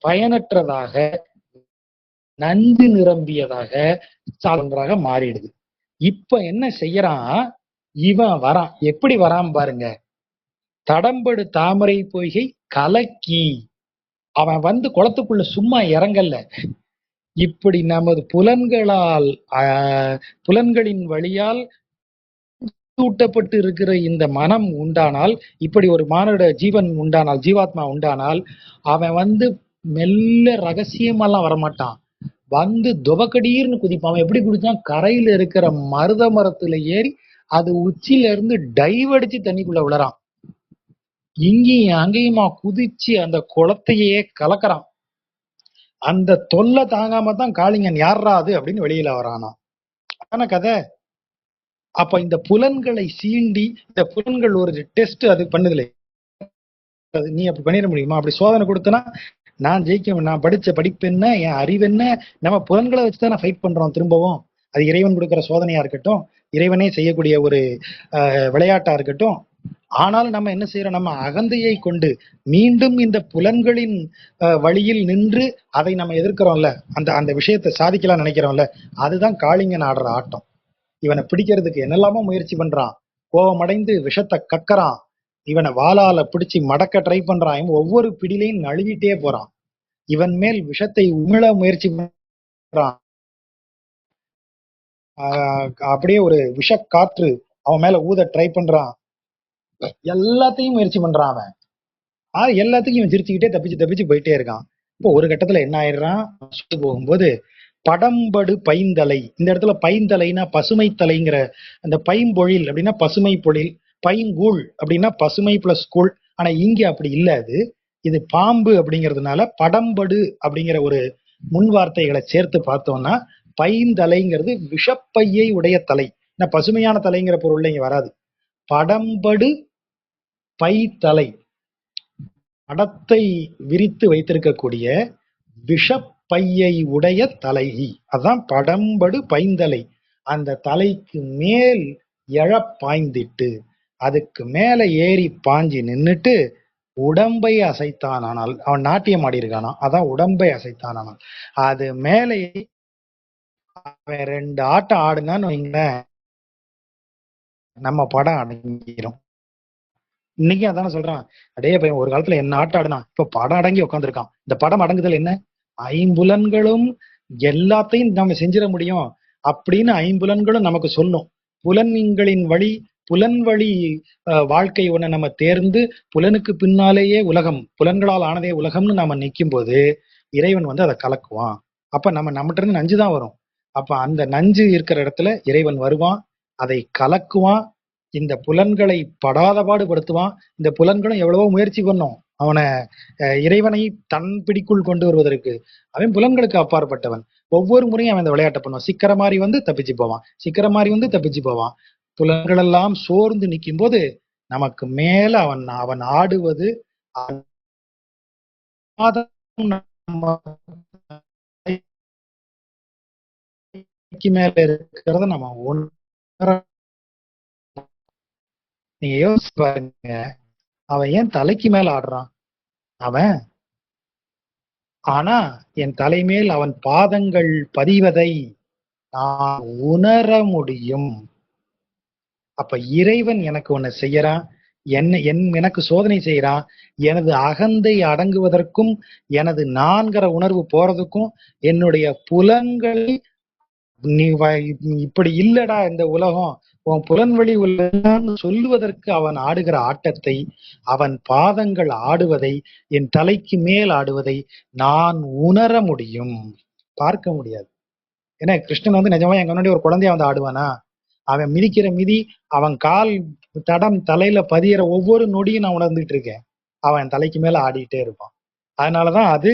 பயனற்றதாக, நஞ்சு நிரம்பியதாக சாதனராக மாறிடுது. இப்ப என்ன செய்யறான்? இவன் வரான். எப்படி வரான் பாருங்க. தடம்படு தாமரை பொய்கை கலக்கி அவன் குளத்துக்குள்ள சும்மா இறங்கல்ல. இப்படி நமது புலன்களின் வழியால் ஊட்டப்பட்டு இருக்கிற இந்த மனம் உண்டானால், இப்படி ஒரு மானுட ஜீவன் உண்டானால், ஜீவாத்மா உண்டானால், அவன் மெல்ல ரகசியமெல்லாம் வரமாட்டான். துவக்கடீர்னு குதிப்பான். அவன் எப்படி குதிச்சான்? கரையில இருக்கிற மருத மரத்துல ஏறி அது உச்சியில இருந்து டைவ் அடிச்சு தண்ணிக்குள்ள விழறான். இங்கேயும் அங்கேயுமா குதிச்சு அந்த குளத்தையே கலக்கிறான். அந்த தொல்லை தாங்காம தான் காளிங்கன் யாராது அப்படின்னு வெளியில வரானா. ஆனா கதை. அப்ப இந்த புலன்களை சீண்டி, இந்த புலன்கள் ஒரு டெஸ்ட் அது பண்ணுதுல, நீ அப்படி பண்ணிட முடியுமா? அப்படி சோதனை கொடுத்தனா நான் ஜெயிக்க, நான் படிச்ச படிப்பு என்ன, என் அறிவு என்ன, நம்ம புலன்களை வச்சுதான் நான் ஃபைட் பண்றோம் திரும்பவும். அது இறைவன் கொடுக்கிற சோதனையா இருக்கட்டும், இறைவனே செய்யக்கூடிய ஒரு விளையாட்டா இருக்கட்டும். ஆனால் நம்ம என்ன செய்யறோம்? நம்ம அகந்தையை கொண்டு மீண்டும் இந்த புலன்களின் வழியில் நின்று அதை நம்ம எதிர்க்கிறோம்ல, அந்த விஷயத்தை சாதிக்கலாம் நினைக்கிறோம்ல, அதுதான் காளிங்கன் ஆடுற ஆட்டம். இவனை பிடிக்கிறதுக்கு என்னெல்லாமோ முயற்சி பண்றான். கோபம் அடைந்து விஷத்தை கக்கறான். இவனை வாளால பிடிச்சு மடக்க ட்ரை பண்றான். இவன் ஒவ்வொரு பிடிலையும் நழுவிட்டே போறான். இவன் மேல் விஷத்தை உமிழ முயற்சி பண்றான். அப்படியே ஒரு விஷ காற்று அவன் மேல ஊத ட்ரை பண்றான். எல்லாத்தையும் முயற்சி பண்றான் அவன். எல்லாத்துக்கும் இவன் சிரிச்சுக்கிட்டே தப்பிச்சு போயிட்டே இருக்கான். இப்போ ஒரு கட்டத்துல என்ன ஆயிடுறான்? போகும்போது படம்படு பைந்தலை. இந்த இடத்துல பைந்தலைனா பசுமை தலைங்கிற அந்த பைம்பொழில் அப்படின்னா பசுமை பொழில், பைங்கூழ் அப்படின்னா பசுமை பிளஸ் கூழ். ஆனா இங்க அப்படி இல்ல. இது பாம்பு அப்படிங்கிறதுனால படம்படு அப்படிங்கிற ஒரு முன் வார்த்தைகளை சேர்த்து பார்த்தோம்னா பைந்தலைங்கிறது விஷப்பையை உடைய தலை. பசுமையான தலைங்கிற பொருள்ல இங்க வராது. படம்படு பைத்தலை, படத்தை விரித்து வைத்திருக்கக்கூடிய விஷப்பையை உடைய தலைவி. அதான் படம்படு பைந்தலை. அந்த தலைக்கு மேல் எழ பாய்ந்திட்டு அதுக்கு மேல ஏறி பாஞ்சி நின்னுட்டு உடம்பை அசைத்தானால், அவன் நாட்டியம் ஆடி இருக்கானா, அதான் உடம்பை அசைத்தானால். அது மேலே அவன் 2 ஆட்டம் ஆடுனான்னு வைங்களேன், நம்ம படம் அடங்கிரும். இன்னைக்கு அதான சொல்றான். அடே பையன் ஒரு காலத்துல என்ன ஆட்டம் ஆடுனா, இப்ப படம் அடங்கி உட்காந்துருக்கான். இந்த படம் அடங்குதல் என்ன? ஐம்புலன்களும் எல்லாத்தையும் நம்ம செஞ்சிட முடியும் அப்படின்னு ஐம்புலன்களும் நமக்கு சொல்லும். புலன்களின் வழி, புலன் வழி வாழ்க்கை ஒண்ணு நம்ம தேர்ந்து புலனுக்கு பின்னாலேயே உலகம், புலன்களால் ஆனதே உலகம்னு நாம நிற்கும் போது இறைவன் அதை கலக்குவான். அப்ப நம்மகிட்ட இருந்து நஞ்சு தான் வரும். அப்ப அந்த நஞ்சு இருக்கிற இடத்துல இறைவன் வருவான், அதை கலக்குவான். இந்த புலன்களை படாத பாடுபடுத்துவான். இந்த புலன்களும் எவ்வளவோ முயற்சி பண்ணும் அவனை இறைவனை தன் பிடிக்குள் கொண்டு வருவதற்கு. அவன் புலன்களுக்கு அப்பாற்பட்டவன். ஒவ்வொரு முறையும் அவன் இந்த விளையாட்டை பண்ணுவான். சிக்கிற மாதிரி தப்பிச்சு போவான், சிக்கிற மாதிரி தப்பிச்சு போவான். புலன்கள் எல்லாம் சோர்ந்து நிற்கும் போது நமக்கு மேல அவன் ஆடுவது மேல இருக்கிறத நம்ம உணர. நீங்க யோசிச்சு பாருங்க, அவன் ஏன் தலைக்கு மேல ஆடுறான்? அவன் ஆனா என் தலைமேல் அவன் பாதங்கள் பதிவதை நான் உணர முடியும். அப்ப இறைவன் எனக்கு ஒண்ணு செய்யறான், எனக்கு சோதனை செய்யறான். எனது அகந்தை அடங்குவதற்கும் எனது நான்கிற உணர்வு போறதுக்கும் என்னுடைய புலன்களை நீ இப்படி இல்லடா இந்த உலகம், உன் புலன்வழி உள்ளன்னு சொல்லுவதற்கு அவன் ஆடுகிற ஆட்டத்தை, அவன் பாதங்கள் ஆடுவதை, என் தலைக்கு மேல் ஆடுவதை நான் உணர முடியும், பார்க்க முடியாது. ஏன்னா கிருஷ்ணன் வந்து நிஜமா எங்க முன்னாடி ஒரு குழந்தைய வந்து ஆடுவானா? அவன் மிதிக்கிற மிதி, அவன் கால் தடம் தலையில பதியிற ஒவ்வொரு நொடியும் நான் உணர்ந்துட்டு இருக்கேன். அவன் தலைக்கு மேல ஆடிட்டே இருப்பான். அதனாலதான் அது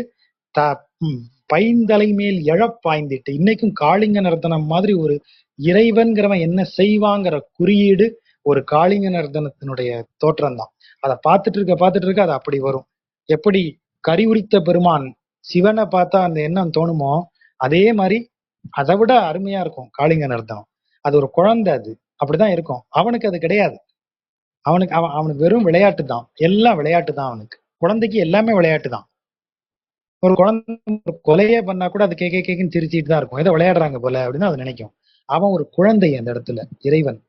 பைந்தலை மேல் எழப்பாய்ந்திட்டு, இன்னைக்கும் காளிங்க நர்த்தனம் மாதிரி ஒரு இறைவன்கிறவன் என்ன செய்வாங்கிற குறியீடு ஒரு காளிங்க நர்த்தனத்தினுடைய தோற்றம் தான். அதை பார்த்துட்டு இருக்க அது அப்படி வரும். எப்படி கரி உரித்த பெருமான் சிவனை பார்த்தா அந்த எண்ணம் தோணுமோ, அதே மாதிரி அதை விட அருமையா இருக்கும் காளிங்க நர்த்தனம். அது ஒரு குழந்தை, அது அப்படிதான் இருக்கும். அவனுக்கு அது கிடையாது. அவனுக்கு வெறும் விளையாட்டு தான், எல்லாம் விளையாட்டு தான். அவனுக்கு குழந்தைக்கு எல்லாமே விளையாட்டு தான். ஒரு குழந்தை ஒரு கொலையே பண்ணா கூட அது கேக்குன்னு சிரிச்சிட்டு தான் இருக்கும், ஏதோ விளையாடுறாங்க போல அப்படின்னு அது நினைக்கும். அவன் ஒரு குழந்தை அந்த இடத்துல. இறைவன்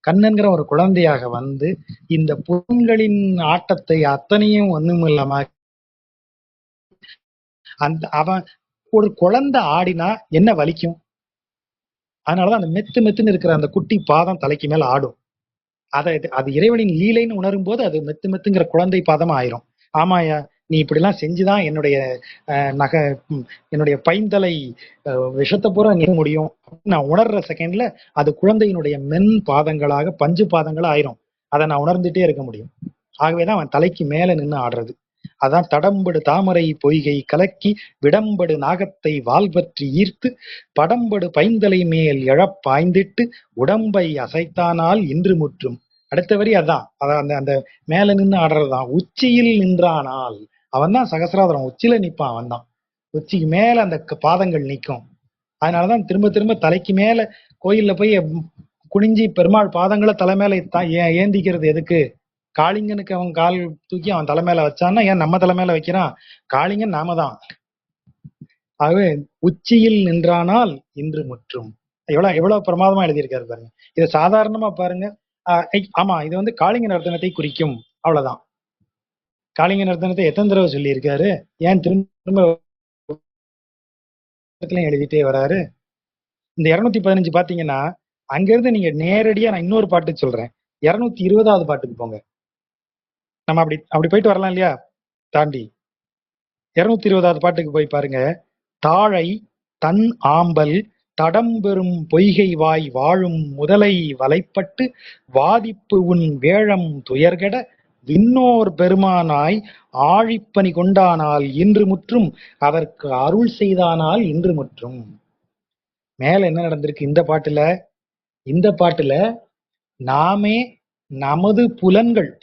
கண்ணன்கிற ஒரு குழந்தையாக வந்து இந்த புலன்களின் ஆட்டத்தை அத்தனையும் ஒண்ணும் இல்லாம அந்த அவன் ஒரு குழந்தை ஆடினா என்ன வலிக்கும்? அதனாலதான் அந்த மெத்துன்னு இருக்கிற அந்த குட்டி பாதம் தலைக்கு மேல ஆடும். அது இறைவனின் லீலைன்னு உணரும் போது அது மெத்துங்கிற குழந்தை பாதம் ஆயிரும். ஆமாயா, நீ இப்படிலாம் செஞ்சுதான் என்னுடைய நகை என்னுடைய பைந்தலை விஷத்தை பூரா நீ முடியும் நான் உணர்ற செகண்ட்ல அது குழந்தையினுடைய மென் பாதங்களாக பஞ்சு பாதங்களா ஆயிரும். அதை நான் உணர்ந்துட்டே இருக்க முடியும். ஆகவேதான் அவன் தலைக்கு மேல நின்று ஆடுறது. அதான் தடம்படு தாமரை பொய்கை கலக்கி விடம்படு நாகத்தை வால் பற்றி ஈர்த்து படம்படு பைந்தலை மேல் எழப்பாய்ந்திட்டு உடம்பை அசைத்தானால் இன்று முற்றும். அடுத்த வரி அதான். அதான் அந்த மேல நின்று ஆடுறதுதான். உச்சியில் நின்றானால் அவன் தான் சகசிராதரம், உச்சியில நிற்பான். அவன் தான் உச்சிக்கு மேல அந்த பாதங்கள் நிற்கும். அதனாலதான் திரும்ப திரும்ப தலைக்கு மேல கோயில்ல போய் குனிஞ்சி பெருமாள் பாதங்களை தலை மேல ஏந்திக்கிறது எதுக்கு? காளிங்கனுக்கு அவன் கால் தூக்கி அவன் தலை மேல வச்சான்னா ஏன் நம்ம தலை மேல வைக்கிறான்? காளிங்கன் நாம தான். ஆகவே உச்சியில் நின்றானால் இன்று முற்றும். எவ்வளவு பிரமாதமா எழுதியிருக்காரு பாருங்க. இதை சாதாரணமா பாருங்க. ஆமா, இது வந்து காளிங்க நர்த்தனத்தை குறிக்கும், அவ்வளவுதான். காளிங்க நர்த்தனத்தை எத்தனை தடவை சொல்லி இருக்காரு? ஏன் திரும்ப எழுதிட்டே வராரு? இந்த 215 பாத்தீங்கன்னா அங்கிருந்து நீங்க நேரடியா நான் இன்னொரு பாட்டு சொல்றேன், 220வது பாட்டுக்கு போங்க. நம்ம அப்படி போயிட்டு வரலாம் இல்லையா? தாண்டி 220வது பாட்டுக்கு போய் பாருங்க. தாழை தன் ஆம்பல் தடம்பெறும் பொய்கை வாய் வாழும் முதலை வலைப்பட்டு வாதிப்பு உன் வேழம் துயர்கெட விண்ணோர் பெருமானாய் ஆழிப்பணி கொண்டானால் இன்று முற்றும் அதற்கு அருள் செய்தானால் இன்று முற்றும். மேல என்ன நடந்திருக்கு இந்த பாட்டுல? இந்த பாட்டுல நாமே நமது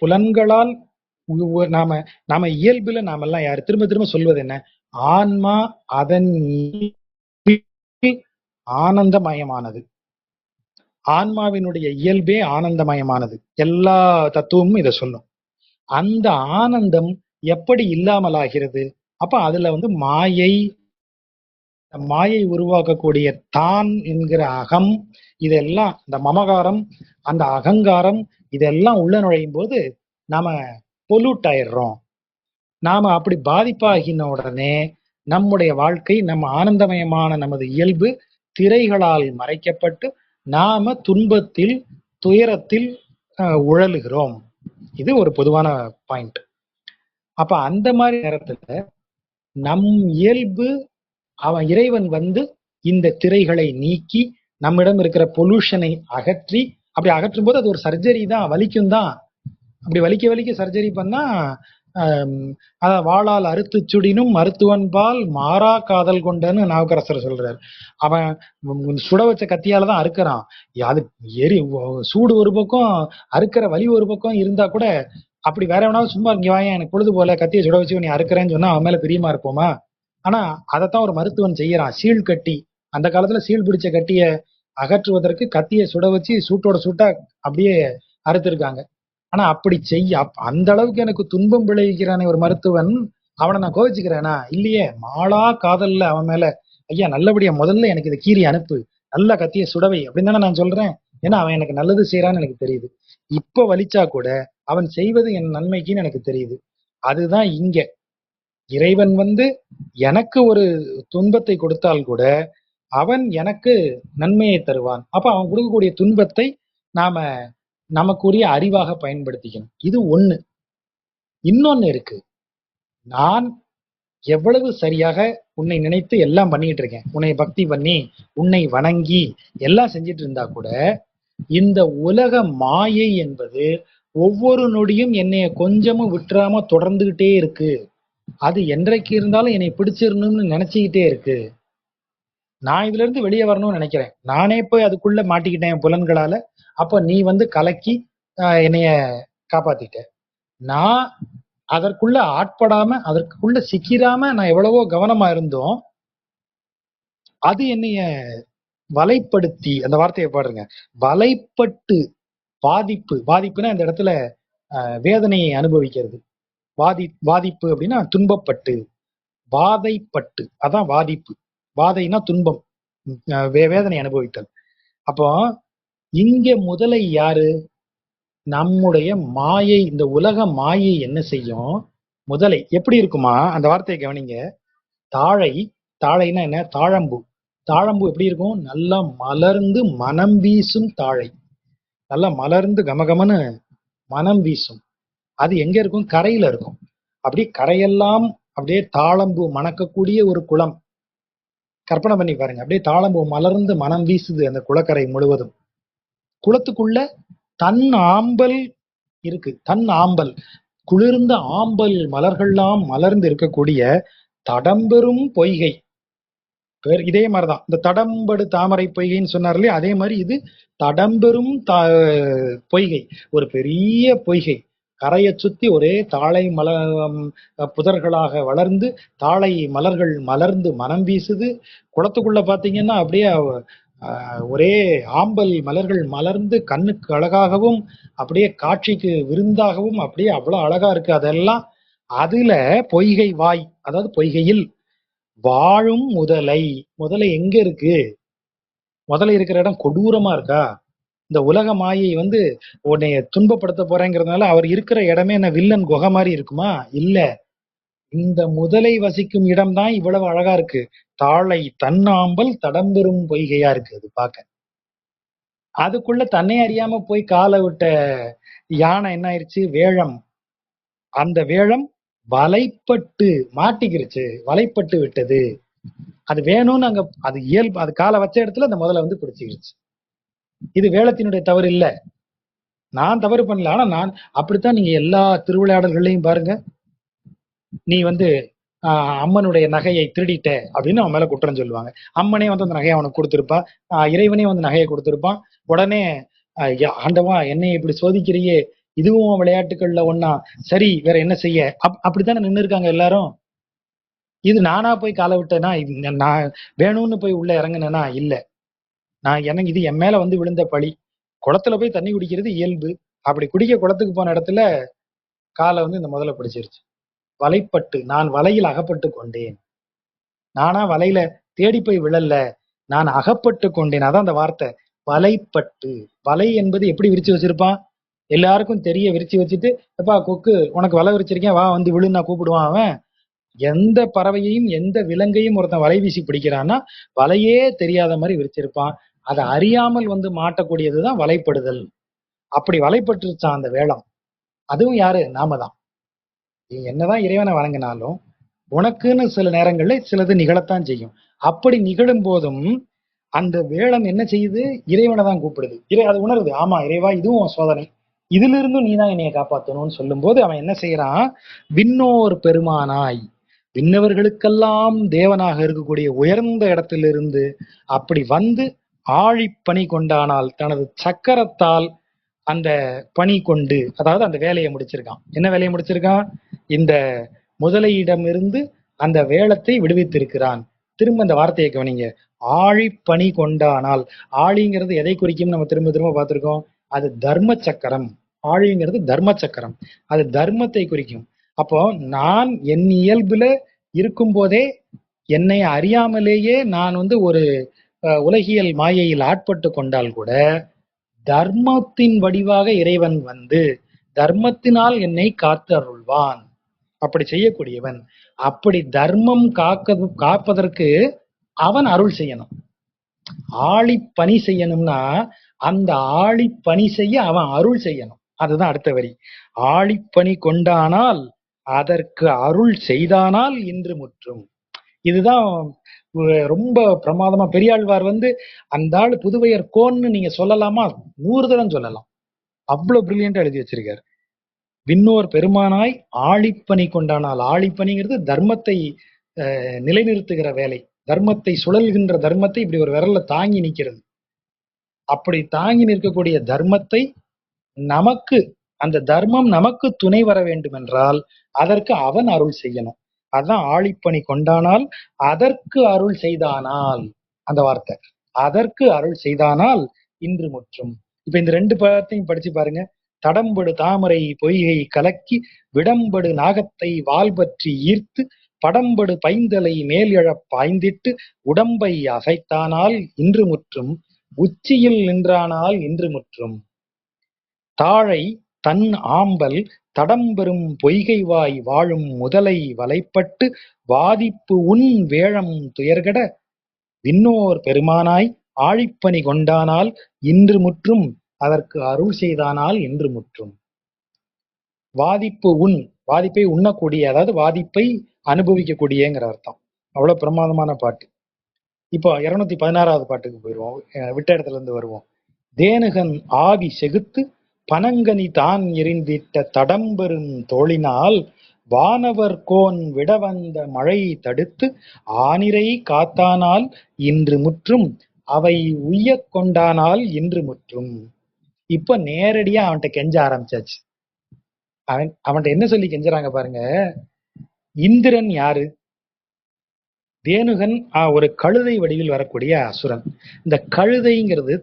புலன்களால் நாம இயல்புல நாமெல்லாம் யாரு திரும்ப திரும்ப சொல்வது என்ன? ஆன்மா அதன் ஆனந்தமயமானது. ஆன்மாவினுடைய இயல்பே ஆனந்தமயமானது. எல்லா தத்துவமும் இதை சொல்லும். அந்த ஆனந்தம் எப்படி இல்லாமலாகிறது? அப்ப அதுல வந்து மாயை உருவாக்கக்கூடிய தான் என்கிற அகம், இதெல்லாம் இந்த மமகாரம், அந்த அகங்காரம், இதெல்லாம் உள்ள நுழையும் போது நாம பொல்யூட் ஆயிடுறோம். நாம அப்படி பாதிப்பாகின உடனே நம்முடைய வாழ்க்கை, நம்ம ஆனந்தமயமான நமது இயல்பு திரைகளால் மறைக்கப்பட்டு நாம துன்பத்தில் துயரத்தில் உழலுகிறோம். இது ஒரு பொதுவான பாயிண்ட். அப்ப அந்த மாதிரி நேரத்துல நம் இயல்பு அவன் இறைவன் வந்து இந்த திரைகளை நீக்கி நம்மிடம் இருக்கிற பொல்யூஷனை அகற்றி, அப்படி அகற்றும் போது அது ஒரு சர்ஜரி தான், வலிக்கும் தான். அப்படி வலிக்க சர்ஜரி பண்ணா வாளால் அறுத்து சுடினும் மருத்துவன்பால் மாறா காதல் கொண்டன்னு நாவுக்கரசர் சொல்றாரு. அவன் சுட வச்ச கத்தியாலதான் அறுக்கிறான். அது சூடு ஒரு பக்கம், அறுக்கிற வலி ஒரு பக்கம் இருந்தா கூட அப்படி வேற எவனாவது சும்மா இங்க வாங்க எனக்கு பொழுது போல கத்தியை சுட வச்சு நீ அறுக்கிறேன்னு சொன்னா அவன் மேல பிரியமா இருப்போமா? ஆனா அதைத்தான் ஒரு மருத்துவன் செய்யறான். சீழ் கட்டி, அந்த காலத்துல சீழ் பிடிச்ச கட்டிய அகற்றுவதற்கு கத்தியை சுட வச்சு சூட்டோட சூட்டா அப்படியே அறுத்திருக்காங்க. ஆனா அப்படி அந்த அளவுக்கு எனக்கு துன்பம் விளைவிக்கிறானே ஒரு மருத்துவன், அவனை நான் கோவிச்சுக்கிறேனா? இல்லையே. மாளா காதல்ல அவன் மேல, ஐயா நல்லபடியா முதல்ல எனக்கு இதை கீறி அனுப்பு, நல்ல கத்திய சுடவை அப்படின்னு தானே நான் சொல்றேன். ஏன்னா அவன் எனக்கு நல்லது செய்யறான்னு எனக்கு தெரியுது. இப்ப வலிச்சா கூட அவன் செய்வது என் நன்மைக்குன்னு எனக்கு தெரியுது. அதுதான் இங்க இறைவன் எனக்கு ஒரு துன்பத்தை கொடுத்தால் கூட அவன் எனக்கு நன்மையை தருவான். அப்ப அவன் கொடுக்கக்கூடிய துன்பத்தை நாம நமக்குரிய அறிவாக பயன்படுத்திக்கணும். இது ஒண்ணு. இன்னொன்னு இருக்கு. நான் எவ்வளவு சரியாக உன்னை நினைத்து எல்லாம் பண்ணிட்டு இருக்கேன், உன்னை பக்தி பண்ணி உன்னை வணங்கி எல்லாம் செஞ்சிட்டு இருந்தா கூட இந்த உலக மாயை என்பது ஒவ்வொரு நொடியும் என்னைய கொஞ்சமும் விட்டுறாம தொடர்ந்துகிட்டே இருக்கு. அது என்றைக்கு இருந்தாலும் என்னை பிடிச்சிடணும்னு நினைச்சுக்கிட்டே இருக்கு. நான் இதுல இருந்து வெளியே வரணும்னு நினைக்கிறேன், நானே போய் அதுக்குள்ள மாட்டிக்கிட்டேன் புலன்களால. அப்ப நீ கலக்கி என்னைய காப்பாத்திட்ட. நான் அதற்குள்ள ஆட்படாம அதற்குள்ள சிக்கிராம நான் எவ்வளவோ கவனமா இருந்தோம். அது என்னைய வலைப்படுத்தி, அந்த வார்த்தையை பாடுங்க, வலைப்பட்டு பாதிப்புன்னா இந்த இடத்துல வேதனையை அனுபவிக்கிறது. வாதிப்பு அப்படின்னா துன்பப்பட்டு, வாதைப்பட்டு, அதான் வாதிப்பு. வாதைனா துன்பம், வேதனை அனுபவித்தல். அப்போ இங்க முதலை யாரு? நம்முடைய மாயை. இந்த உலக மாயை என்ன செய்யும்? முதலை எப்படி இருக்குமா? அந்த வார்த்தையை கவனிங்க. தாழைனா என்ன? தாழம்பூ. தாழம்பூ எப்படி இருக்கும்? நல்லா மலர்ந்து மனம் வீசும் தாழை. நல்லா மலர்ந்து கமகமன்னு மனம் வீசும். அது எங்க இருக்கும்? கரையில இருக்கும். அப்படியே கரையெல்லாம் அப்படியே தாழம்பூ மணக்கக்கூடிய ஒரு குளம். கற்பனை பண்ணி பாருங்க. அப்படியே தாழம்பூ மலர்ந்து மனம் வீசுது அந்த குளக்கரை முழுவதும். குளத்துக்குள்ள தன் ஆம்பல் இருக்கு. தன் ஆம்பல், குளிர்ந்த ஆம்பல் மலர்கள்லாம் மலர்ந்து இருக்கக்கூடிய தடம்பெரும் பொய்கை. இதே மாதிரிதான் இந்த தடம்படு தாமரை பொய்கைன்னு சொன்னார் இல்லையா, அதே மாதிரி இது தடம்பெரும் பொய்கை, ஒரு பெரிய பொய்கை. கரையை சுத்தி ஒரே தாழை புதர்களாக வளர்ந்து தாழை மலர்கள் மலர்ந்து மனம் வீசுது. குளத்துக்குள்ள பாத்தீங்கன்னா அப்படியே ஒரே ஆம்பல் மலர்கள் மலர்ந்து கண்ணுக்கு அழகாகவும் அப்படியே காட்சிக்கு விருந்தாகவும் அப்படியே அவ்வளவு அழகா இருக்கு. அதெல்லாம் அதுல பொய்கை வாய், அதாவது பொய்கையில் வாழும் முதலை. முதலை எங்க இருக்கு? முதலை இருக்கிற இடம் கொடூரமா இருக்கா? இந்த உலக மாயை உன்னைய துன்பப்படுத்த போறேங்கிறதுனால அவர் இருக்கிற இடமே என்ன வில்லன் குகை மாதிரி இருக்குமா? இல்ல. இந்த முதலை வசிக்கும் இடம் தான் இவ்வளவு அழகா இருக்கு. தாழை தன்னாம்பல் தடம்பெரும் பொய்கையா இருக்கு அது பார்க்க. அதுக்குள்ள தன்னை அறியாம போய் காலை விட்ட யானை என்ன ஆயிடுச்சு? வேழம். அந்த வேழம் வலைப்பட்டு மாட்டிக்கிருச்சு, வலைப்பட்டு விட்டது. அது வேணும்னு அங்க அது இயல்பு, அது காலை வச்ச இடத்துல அந்த முதல்ல பிடிச்சிக்கிருச்சு. இது வேளத்தினுடைய தவறு இல்ல, நான் தவறு பண்ணல. ஆனா நான் அப்படித்தான். நீங்க எல்லா திருவிளையாடல்களையும் பாருங்க, நீ அம்மனுடைய நகையை திருடிட்ட அப்படின்னு அவன் மேல குற்றம் சொல்லுவாங்க. அம்மனே அந்த நகையை அவனுக்கு கொடுத்திருப்பா, இறைவனே நகையை கொடுத்திருப்பான். உடனே ஆண்டவா என்னை இப்படி சோதிக்கிறியே, இதுவும் விளையாட்டுகள்ல ஒன்னா, சரி வேற என்ன செய்ய, அப்படித்தானே நின்று இருக்காங்க எல்லாரும். இது நானா போய் காலை விட்டேனா? நான் வேணும்னு போய் உள்ள இறங்குனேனா? இல்ல. எனக்கு இது என் மேல விழுந்த பழி. குளத்துல போய் தண்ணி குடிக்கிறது இயல்பு. அப்படி குடிக்க குளத்துக்கு போன இடத்துல காலை இந்த முதல்ல பிடிச்சிருச்சு. வலைப்பட்டு, நான் வலையில் அகப்பட்டு கொண்டேன். நானா வலையில தேடி போய் விழல, நான் அகப்பட்டு கொண்டேன். அதான் அந்த வார்த்தை வலைப்பட்டு. வலை என்பது எப்படி விரிச்சு வச்சிருப்பான்? எல்லாருக்கும் தெரிய விரிச்சு வச்சுட்டு, எப்பா கொக்கு உனக்கு வலை விரிச்சிருக்கேன் வா விழுன்னா கூப்பிடுவான் அவன். எந்த பறவையையும் எந்த விலங்கையும் ஒருத்தன் வலை வீசி பிடிக்கிறான்னா வலையே தெரியாத மாதிரி விரிச்சிருப்பான். அதை அறியாமல் மாட்டக்கூடியதுதான் வலைப்படுதல். அப்படி வலைப்பட்டுருச்சான் அந்த வேளம். அதுவும் யாரு? நாம தான். நீ என்னதான் இறைவனை வணங்கினாலும் உனக்குன்னு சில நேரங்கள்ல சிலது நிகழத்தான் செய்யும். அப்படி நிகழும் போதும் அந்த வேளம் என்ன செய்யுது? இறைவனை தான் கூப்பிடுது. அது உணருது, ஆமா இறைவா இதுவும் சோதனை, இதுல இருந்தும் நீதான் என்னைய காப்பாற்றணும்னு சொல்லும் போது அவன் என்ன செய்யறான்? விண்ணோர் பெருமானாய், விண்ணவர்களுக்கெல்லாம் தேவனாக இருக்கக்கூடிய உயர்ந்த இடத்திலிருந்து அப்படி ஆழி பணி கொண்டானால் தனது சக்கரத்தால் அந்த பணி கொண்டு, அதாவது அந்த வேலையை முடிச்சிருக்கான். என்ன வேலையை முடிச்சிருக்கான்? இந்த முதலையிடமிருந்து அந்த வேளத்தை விடுவித்திருக்கிறான். திரும்ப அந்த வார்த்தையை கவனிங்க, ஆழி பணி கொண்டானால். ஆழிங்கிறது எதை குறிக்கும்? நம்ம திரும்ப திரும்ப பார்த்திருக்கோம். அது தர்ம சக்கரம். ஆழிங்கிறது தர்ம சக்கரம், அது தர்மத்தை குறிக்கும். அப்போ நான் என் இயல்புல இருக்கும் போதே என்னை அறியாமலேயே நான் ஒரு உலகியல் மாயையில் ஆட்பட்டு கொண்டால் கூட தர்மத்தின் வடிவாக இறைவன் வந்து தர்மத்தினால் என்னை காத்து அருள்வான். அப்படி செய்யக்கூடியவன். அப்படி தர்மம் காப்பதற்கு அவன் அருள் செய்யணும். ஆழி பணி செய்யணும்னா அந்த ஆழி பணி செய்ய அவன் அருள் செய்யணும். அதுதான் அடுத்த வரி. ஆழிப்பணி கொண்டானால் அதற்கு அருள் செய்தானால் இன்று முற்றும். இதுதான் ரொம்ப பிரமாதமா பெரியாழ்வார் வந்து அந்த ஆள் புதுவையர் கோன்னு நீங்க சொல்லலாமா? 100 தரம் சொல்லலாம். அவ்வளவு பிரில்லியண்டா எழுதி வச்சிருக்காரு. விண்ணோர் பெருமானாய் ஆழிப்பணி கொண்டானால், ஆழிப்பணிங்கிறது தர்மத்தை நிலைநிறுத்துகிற வேலை. தர்மத்தை சுழல்கின்ற தர்மத்தை இப்படி ஒரு விரல்ல தாங்கி நிற்கிறது. அப்படி தாங்கி நிற்கக்கூடிய தர்மத்தை நமக்கு, அந்த தர்மம் நமக்கு துணை வர வேண்டும் என்றால் அதற்கு அவன் அருள் செய்யணும். அதான் ஆழிப்பணி கொண்டானால் அதற்கு அருள் செய்தானால், அந்த வார்த்தை அதற்கு அருள் செய்தானால் இன்று முற்றும். இப்ப இந்த 2 பதத்தையும் படிச்சு பாருங்க. தடம்படு தாமரை பொய்கை கலக்கி விடம்படு நாகத்தை வால் பற்றி ஈர்த்து படம்படு பைந்தலை மேல் எழப் பாய்ந்திட்டு உடம்பை அசைத்தானால் இன்று முற்றும். உச்சியில் நின்றானால் இன்று முற்றும். தாழை தன் ஆம்பல் தடம்பெறும் பொய்கைவாய் வாழும் முதலை வலைப்பட்டு வாதிப்பு உன் வேழம் துயர்கட விண்ணோர் பெருமானாய் ஆழிப்பணி கொண்டானால் இன்று முற்றும். அதற்கு அருள் செய்தானால் இன்று முற்றும். வாதிப்பு உன், வாதிப்பை உண்ணக்கூடிய, அதாவது வாதிப்பை அனுபவிக்கக்கூடியங்கிற அர்த்தம். அவ்வளவு பிரமாதமான பாட்டு. இப்போ 216வது பாட்டுக்கு போயிடுவோம். விட்ட இடத்துல இருந்து வருவோம். தேனுகன் ஆவி செகுத்து பனங்கனி தான் எரிந்திட்ட தடம்பெறும் தோளினால் வானவர் கோன் விட வந்த மழை தடுத்து ஆனிரை காத்தானால் இன்று முற்றும். அவை உய்ய கொண்டானால் இன்று முற்றும். இப்ப நேரடியா அவன்கிட்ட கெஞ்ச ஆரம்பிச்சாச்சு. அவன்கிட்ட என்ன சொல்லி கெஞ்சுறாங்க பாருங்க. இந்திரன் யாரு? தேனுகன் ஒரு கழுதை வடிவில் வரக்கூடிய அசுரன். இந்த கழுதைங்கிறது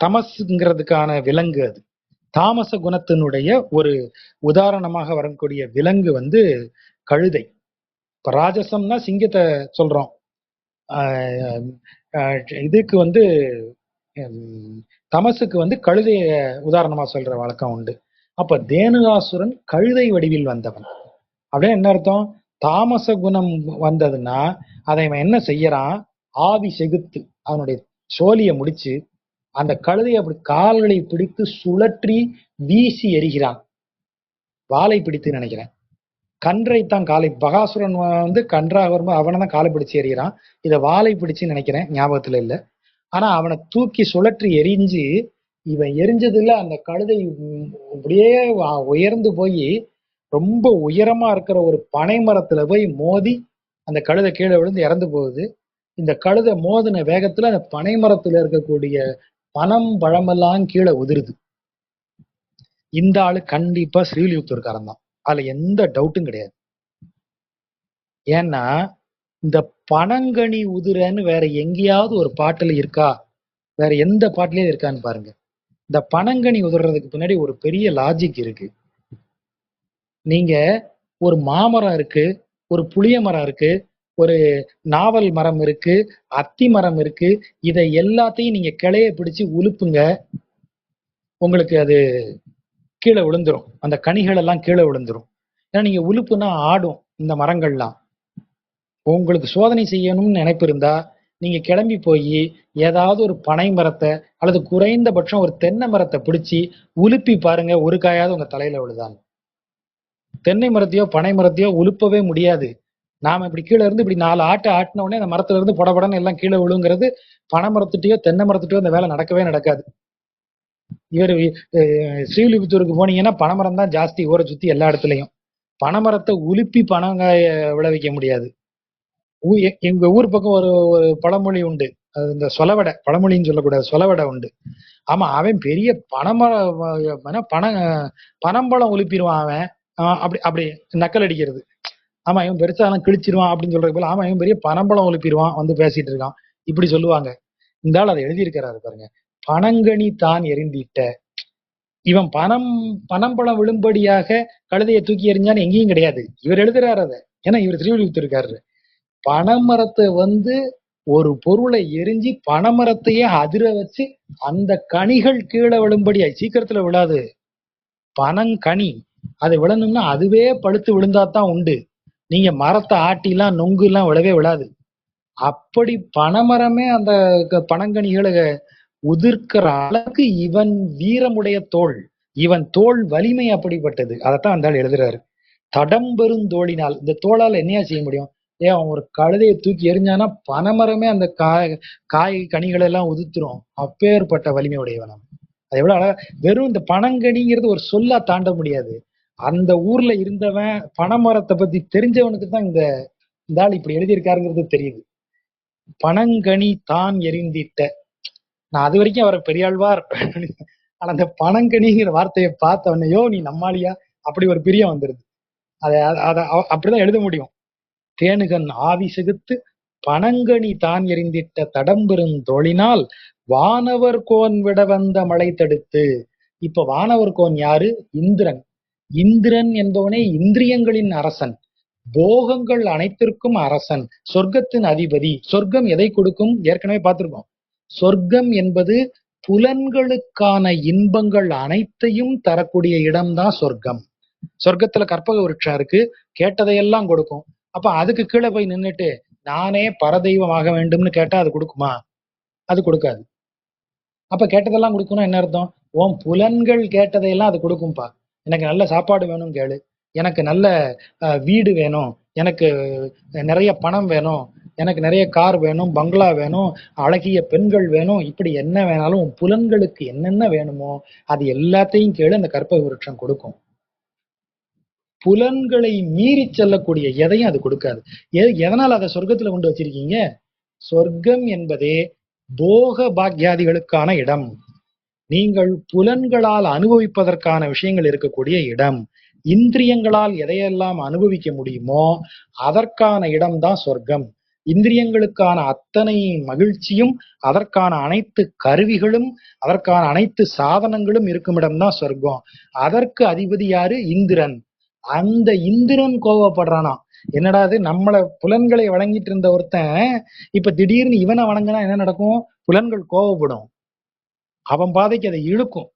தமசுங்கிறதுக்கான விலங்கு. அது தாமச குணத்தினுடைய ஒரு உதாரணமாக வரக்கூடிய விலங்கு வந்து கழுதை. இப்ப ராஜசம்னா சிங்கத்தை சொல்றோம். இதுக்கு வந்து தமசுக்கு வந்து கழுதைய உதாரணமா சொல்ற வழக்கம் உண்டு. அப்ப தேனுகாசுரன் கழுதை வடிவில் வந்தவன். அப்படியே என்ன அர்த்தம்? தாமச குணம் வந்ததுன்னா அதை அவன் என்ன செய்யறான்? ஆவி செகுத்து அவனுடைய சோழிய முடிச்சு அந்த கழுதையை அப்படி கால்களை பிடித்து சுழற்றி வீசி எறிகிறான். வாளை பிடித்து நினைக்கிறேன். கன்றைத்தான் காலை, பகாசுரன் வந்து கன்றாக வரும்போது அவனை தான் காலை பிடிச்சு எறிகிறான். இதை வாளை பிடிச்சு நினைக்கிறேன், ஞாபகத்துல இல்லை. ஆனா அவனை தூக்கி சுழற்றி எரிஞ்சு, இவன் எரிஞ்சதுல அந்த கழுதை அப்படியே உயர்ந்து போய் ரொம்ப உயரமா இருக்கிற ஒரு பனை மரத்துல போய் மோதி அந்த கழுதை கீழே விழுந்து இறந்து போகுது. இந்த கழுதை மோதின வேகத்துல அந்த பனை மரத்துல இருக்கக்கூடிய பனம் பழமெல்லாம் கீழே உதிருது. இந்த ஆளு கண்டிப்பா ஸ்ரீவில்லிபுத்தூர்காரன் தான், அதுல எந்த டவுட்டும் கிடையாது. ஏன்னா இந்த பனங்கனி உதிரன்னு வேற எங்கேயாவது ஒரு பாட்டுல இருக்கா? வேற எந்த பாட்டுலயும் இருக்கான்னு பாருங்க. இந்த பனங்கனி உதிர்றதுக்கு பின்னாடி ஒரு பெரிய லாஜிக் இருக்கு. நீங்க ஒரு மாமரம் இருக்கு, ஒரு புளிய மரம் இருக்கு, ஒரு நாவல் மரம் இருக்கு, அத்தி மரம் இருக்கு. இதை எல்லாத்தையும் நீங்க கிளைய பிடிச்சு உலுப்புங்க, உங்களுக்கு அது கீழே விழுந்துரும். அந்த கனிகள் எல்லாம் கீழே விழுந்துரும். ஏன்னா நீங்க உலுப்புனா ஆடும் இந்த மரங்கள்லாம். உங்களுக்கு சோதனை செய்யணும்னு நினைப்பு இருந்தா நீங்க கிளம்பி போய் ஏதாவது ஒரு பனை மரத்தை அல்லது குறைந்தபட்சம் ஒரு தென்னை மரத்தை பிடிச்சி உலுப்பி பாருங்க, ஒரு காயாவது உங்க தலையில விழுதாங்க. தென்னை மரத்தையோ பனை மரத்தையோ உலுப்பவே முடியாது. நாம இப்படி கீழே இருந்து இப்படி 4 ஆட்டு ஆட்டின உடனே அந்த மரத்துல இருந்து படபடன்னு எல்லாம் கீழே விழுங்கிறது. பனை மரத்துட்டையோ தென்னை மரத்துட்டையோ அந்த வேலை நடக்கவே நடக்காது. இவர் ஸ்ரீவில்லிபுத்தூருக்கு போனீங்கன்னா பனைமரம் தான் ஜாஸ்தி ஊரை சுத்தி எல்லா இடத்துலையும். பனைமரத்தை உலுப்பி பனங்காய விளைவிக்க முடியாது. எங்க ஊர் பக்கம் ஒரு பழமொழி உண்டு, அது இந்த சொலவடை, பழமொழின்னு சொல்லக்கூடாது, சொலவடை உண்டு. ஆமா, அவன் பெரிய பனம்பழம் உலுப்பிடுவான் அவன். அப்படி அப்படி நக்கல் அடிக்கிறது. ஆமா, இவன் பெருசா எல்லாம் கிழிச்சிருவான் அப்படின்னு சொல்றது போல, ஆமா இவன் பெரிய பனம்பழம் உலுப்பிடுவான் வந்து பேசிட்டு இருக்கான், இப்படி சொல்லுவாங்க. இந்த ஆள் அதை எழுதியிருக்கிறாரு பாருங்க. பனங்கனி தான் எரிந்திட்ட. இவன் பனம்பழம் விழும்படியாக கழுதையை தூக்கி எறிஞ்சான்னு எங்கேயும் கிடையாது. இவர் எழுதுறாரு அதை. ஏன்னா இவர் திருவிழித்து இருக்காரு. பனைமரத்தை வந்து ஒரு பொருளை எரிஞ்சு பனைமரத்தையே அதிர வச்சு அந்த கனிகள் கீழே விழும்படி சீக்கிரத்துல விழாது. பனங்கனி அது விழணும்னா அதுவே பழுத்து விழுந்தாதான் உண்டு. நீங்க மரத்தை ஆட்டிலாம் நொங்கு எல்லாம் விழவே விழாது. அப்படி பனைமரமே அந்த பனங்கனிகளை உதிர்க்கிற அளவுக்கு இவன் வீரமுடைய தோள், இவன் தோள் வலிமை அப்படிப்பட்டது. அதைத்தான் அந்த ஆள் எழுதுறாரு. தடம்பெருந்தோளினால், இந்த தோளால் என்னையா செய்ய முடியும்? ஏன் அவன் ஒரு கழுதையை தூக்கி எறிஞ்சானா பனைமரமே அந்த காய் கனிகளை எல்லாம் உதிர்த்துரும். அப்பேற்பட்ட வலிமை உடையவன் அவன். அது எவ்வளவு அழகா, வெறும் இந்த பனங்கனிங்கிறது ஒரு சொல்லா தாண்ட முடியாது. அந்த ஊர்ல இருந்தவன் பனைமரத்தை பத்தி தெரிஞ்சவனுக்கு தான் இந்த ஆள் இப்படி எழுதியிருக்காருங்கிறது தெரியுது. பனங்கனி தான் எரிந்திட்ட, நான் அது வரைக்கும் அவரை பெரியாழ்வார் ஆனா அந்த பனங்கனிங்கிற வார்த்தையை பார்த்தவனையோ நீ நம்மாலியா அப்படி ஒரு பிரியம் வந்துருது. அதை அதை அப்படிதான் எழுத முடியும். தேனுகன் ஆவி செகுத்து பனங்கனி தான் எரிந்திட்ட தடம்பெரும் தோளினால் வானவர் கோன் விட வந்த மழை தடுத்து. இப்ப வானவர் கோன் யாரு? இந்திரன். இந்திரன் என்பவனே இந்திரியங்களின் அரசன், போகங்கள் அனைத்திற்கும் அரசன், சொர்க்கத்தின் அதிபதி. சொர்க்கம் எதை கொடுக்கும்? ஏற்கனவே பார்த்திருக்கோம். சொர்க்கம் என்பது புலன்களுக்கான இன்பங்கள் அனைத்தையும் தரக்கூடிய இடம்தான் சொர்க்கம். சொர்க்கத்துல கற்பக விருட்சம் இருக்கு, கேட்டதையெல்லாம் கொடுக்கும். அப்ப அதுக்கு கீழே போய் நின்றுட்டு நானே பரதெய்வமாக வேண்டும்னு கேட்டா அது கொடுக்குமா? அது கொடுக்காது. அப்ப கேட்டதெல்லாம் கொடுக்கணும் என்ன அர்த்தம்? உன் புலன்கள் கேட்டதையெல்லாம் அது கொடுக்கும்பா. எனக்கு நல்ல சாப்பாடு வேணும் கேளு, எனக்கு நல்ல வீடு வேணும், எனக்கு நிறைய பணம் வேணும், எனக்கு நிறைய கார் வேணும், பங்களா வேணும், அழகிய பெண்கள் வேணும், இப்படி என்ன வேணாலும் உன் புலன்களுக்கு என்னென்ன வேணுமோ அது எல்லாத்தையும் கேளு, அந்த கற்பக விருட்சம் கொடுக்கும். புலன்களை மீறி செல்லக்கூடிய எதையும் அது கொடுக்காது. எதனால் அதை சொர்க்கத்துல கொண்டு வச்சிருக்கீங்க? சொர்க்கம் என்பதே போக பாக்யாதிகளுக்கான இடம். நீங்கள் புலன்களால் அனுபவிப்பதற்கான விஷயங்கள் இருக்கக்கூடிய இடம். இந்திரியங்களால் எதையெல்லாம் அனுபவிக்க முடியுமோ அதற்கான இடம்தான் சொர்க்கம். இந்திரியங்களுக்கான அத்தனை மகிழ்ச்சியும், அதற்கான அனைத்து கருவிகளும், அதற்கான அனைத்து சாதனங்களும் இருக்கும் இடம்தான் சொர்க்கம். அதற்கு அதிபதி யாரு? இந்திரன். அந்த இந்திரன் கோவப்படுறானா, என்னடா அது நம்மள புலன்களை வழங்கிட்டு இருந்த ஒருத்தன் இப்ப திடீர்னு இவனை வணங்கினா என்ன நடக்கும்? புலன்கள் கோவப்படும், அவன் பாதைக்கு அதை இழுக்கும்.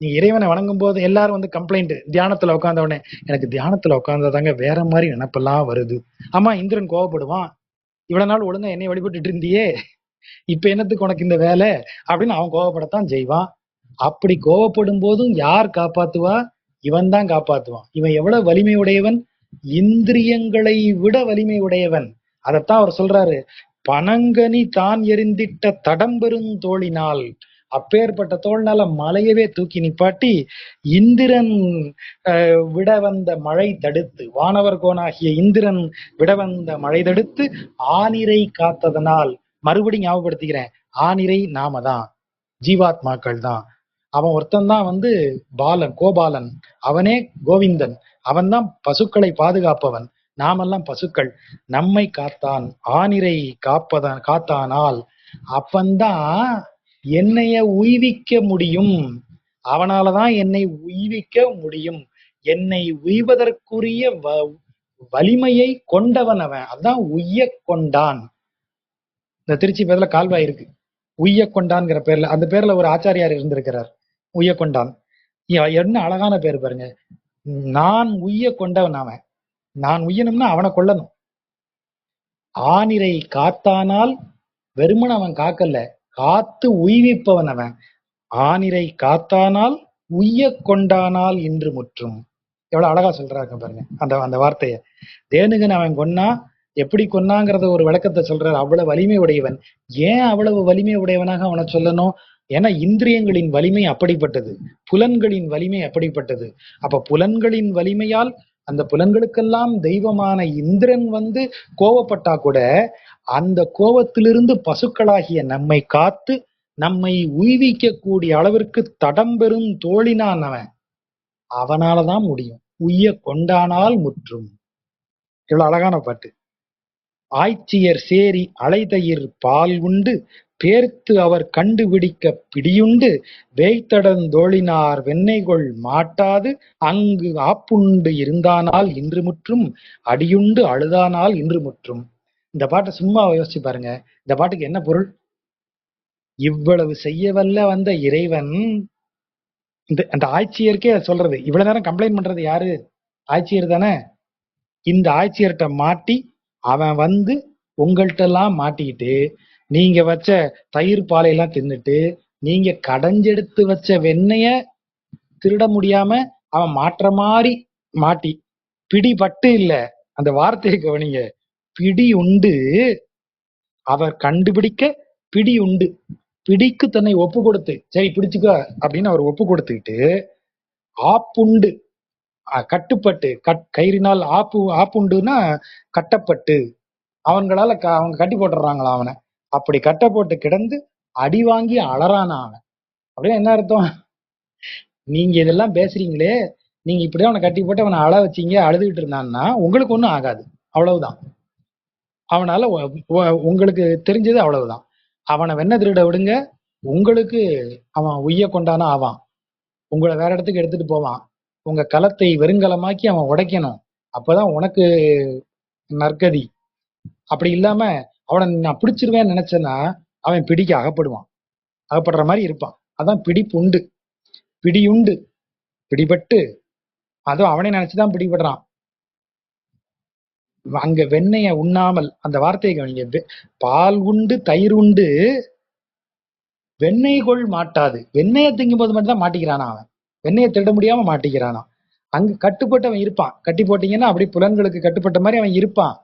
நீ இறைவனை வணங்கும் போது எல்லாரும் வந்து கம்ப்ளைண்ட், தியானத்துல உட்கார்ந்தவனே எனக்கு தியானத்துல உட்கார்ந்ததாங்க வேற மாதிரி நினைப்பெல்லாம் வருது. ஆமா, இந்திரன் கோவப்படுவான். இவ்வளவு நாள் ஒழுங்கா என்னை வழிபட்டுட்டு இருந்தியே, இப்ப என்னத்துக்கு உனக்கு இந்த வேலை அப்படின்னு அவன் கோவப்படத்தான் செய்வான். அப்படி கோவப்படும் போதும் யார் காப்பாத்துவா? இவன் தான் காப்பாத்துவான். இவன் எவ்வளவு வலிமை உடையவன்? இந்திரியங்களை விட வலிமை உடையவன். அதத்தான் அவர் சொல்றாரு, பனங்கனி தான் எரிந்திட்ட தடம்பெரும் தோளினால். அப்பேற்பட்ட தோல்னால மலையவே தூக்கி நிப்பாட்டி இந்திரன் விட வந்த மழை தடுத்து, வானவர் கோனாகிய இந்திரன் விட வந்த மழை தடுத்து ஆனிரை காத்ததனால். மறுபடியும் ஞாபகப்படுத்திக்கிறேன், ஆனிரை நாம தான், ஜீவாத்மாக்கள் தான். அவன் ஒருத்தன் தான் வந்து பாலன், கோபாலன், அவனே கோவிந்தன், அவன் தான் பசுக்களை பாதுகாப்பவன். நாமெல்லாம் பசுக்கள். நம்மை காத்தான், ஆனிரை காத்தானால் அப்பந்தான் என்னைய உய்விக்க முடியும். அவனாலதான் என்னை உய்விக்க முடியும். என்னை உய்வதற்குரிய வலிமையை கொண்டவன் அவன். அதான் உய்ய கொண்டான். இந்த திருச்சி பேர்ல கால்வாய் இருக்கு, உய்ய கொண்டான்ங்கிற பேர்ல. அந்த பேர்ல ஒரு ஆச்சாரியார் இருந்திருக்கிறார், உய்ய கொண்டான். என்ன அழகான பேர் பாருங்க. நான் உய்ய கொண்டவன் அவன். நான் உய்யணும்னா அவனை கொல்லணும். ஆனிரை காத்தானால் வெறுமன் அவன் காக்கல, காத்து உய்விப்பவன் அவன். ஆனிரை காத்தானால் உய்ய கொண்டானால் இன்று முற்றும். எவ்வளவு அழகா சொல்றாங்க பாருங்க அந்த வார்த்தைய. தேனுகன் அவன் கொன்னா, எப்படி கொன்னாங்கிறத ஒரு விளக்கத்தை சொல்றாரு. அவ்வளவு வலிமை உடையவன். ஏன் அவ்வளவு வலிமை உடையவனாக அவனை சொல்லணும்? ஏன்னா இந்திரியங்களின் வலிமை அப்படிப்பட்டது, புலன்களின் வலிமை அப்படிப்பட்டது. அப்ப புலன்களின் வலிமையால் அந்த புலன்களுக்கெல்லாம் தெய்வமான இந்திரன் வந்து கோவப்பட்டா கூட அந்த கோபத்திலிருந்து பசுக்களாகிய நம்மை காத்து நம்மை உய்விக்க கூடிய அளவிற்கு தடம்பெரும் தோழினான் அவன். அவனாலதான் முடியும். உய்ய கொண்டானால் முற்றும். இவ்வளவு அழகான பாட்டு. ஆய்ச்சியர் சேரி அலைதயிர் பால் உண்டு பேர்த்து அவர் கண்டுபிடிக்க பிடியுண்டு வேய்த்தடந்தோழினார் வெண்ணெய்கொள் மாட்டாது அங்கு ஆப்புண்டு இருந்தானால் இன்று முற்றும் அடியுண்டு அழுதானால் இன்று முற்றும். இந்த பாட்டை சும்மா யோசிச்சு பாருங்க. இந்த பாட்டுக்கு என்ன பொருள்? இவ்வளவு செய்ய வந்த இறைவன், இந்த அந்த ஆட்சியருக்கே சொல்றது. இவ்வளவு நேரம் கம்ப்ளைண்ட் பண்றது யாரு? ஆட்சியர் தானே. இந்த ஆட்சியர்கிட்ட மாட்டி அவன் வந்து உங்கள்கிட்ட எல்லாம் மாட்டிக்கிட்டு, நீங்க வச்ச தயிர் பாலை எல்லாம் தின்னுட்டு, நீங்க கடைஞ்செடுத்து வச்ச வெண்ணெய திருட முடியாம அவன் மாற்ற மாதிரி மாட்டி பிடிபட்டு இல்ல, அந்த வார்த்தையை கவனிங்க, பிடி உண்டு, அவர் கண்டுபிடிக்க பிடி உண்டு, பிடிக்கு தன்னை ஒப்பு கொடுத்து, சரி பிடிச்சுக்க அப்படின்னு அவர் ஒப்பு கொடுத்துக்கிட்டு, ஆப்புண்டு, கட்டுப்பட்டு, கயிறினால் ஆப்புண்டுன்னா கட்டப்பட்டு, அவங்களால அவங்க கட்டி போட்டுறாங்களா அவனை, அப்படி கட்ட போட்டு கிடந்து அடி வாங்கி அலறானா அவன். அப்படின்னு என்ன அர்த்தம்? நீங்க இதெல்லாம் பேசுறீங்களே, நீங்க இப்படிதான் அவனை கட்டி போட்டு அவனை அழ வச்சீங்க, அழுதுகிட்டு இருந்தான்னா உங்களுக்கு ஒண்ணும் ஆகாது, அவ்வளவுதான். அவனால உங்களுக்கு தெரிஞ்சது அவ்வளவுதான். அவனை வெண்ண திருட விடுங்க, உங்களுக்கு அவன் உய்ய கொண்டானா ஆவான், உங்களை வேற இடத்துக்கு எடுத்துட்டு போவான், உங்க களத்தை வெறுங்கலமாக்கி அவன் உடைக்கணும், அப்பதான் உனக்கு நற்கதி. அப்படி இல்லாம அவனை நான் பிடிச்சிருவேன்னு நினைச்சேன்னா அவன் பிடிக்க அகப்படுவான், அகப்படுற மாதிரி இருப்பான். அதான் பிடிப்புண்டு, பிடியுண்டு, பிடிபட்டு, அதுவும் அவனே நினைச்சுதான் பிடிபடுறான். அங்க வெண்ணெய உண்ணாமல், அந்த வார்த்தையை கவனிங்க, பால் உண்டு தயிர் உண்டு வெண்ணெய் கொள் மாட்டாது. வெண்ணெயை திங்கும் போது மட்டும் தான் மாட்டிக்கிறானா அவன், வெண்ணெயை திருட முடியாம மாட்டிக்கிறானா. அங்க கட்டுப்பட்டு அவன் இருப்பான், கட்டி போட்டீங்கன்னா அப்படி புலன்களுக்கு கட்டுப்பட்ட மாதிரி அவன் இருப்பான்,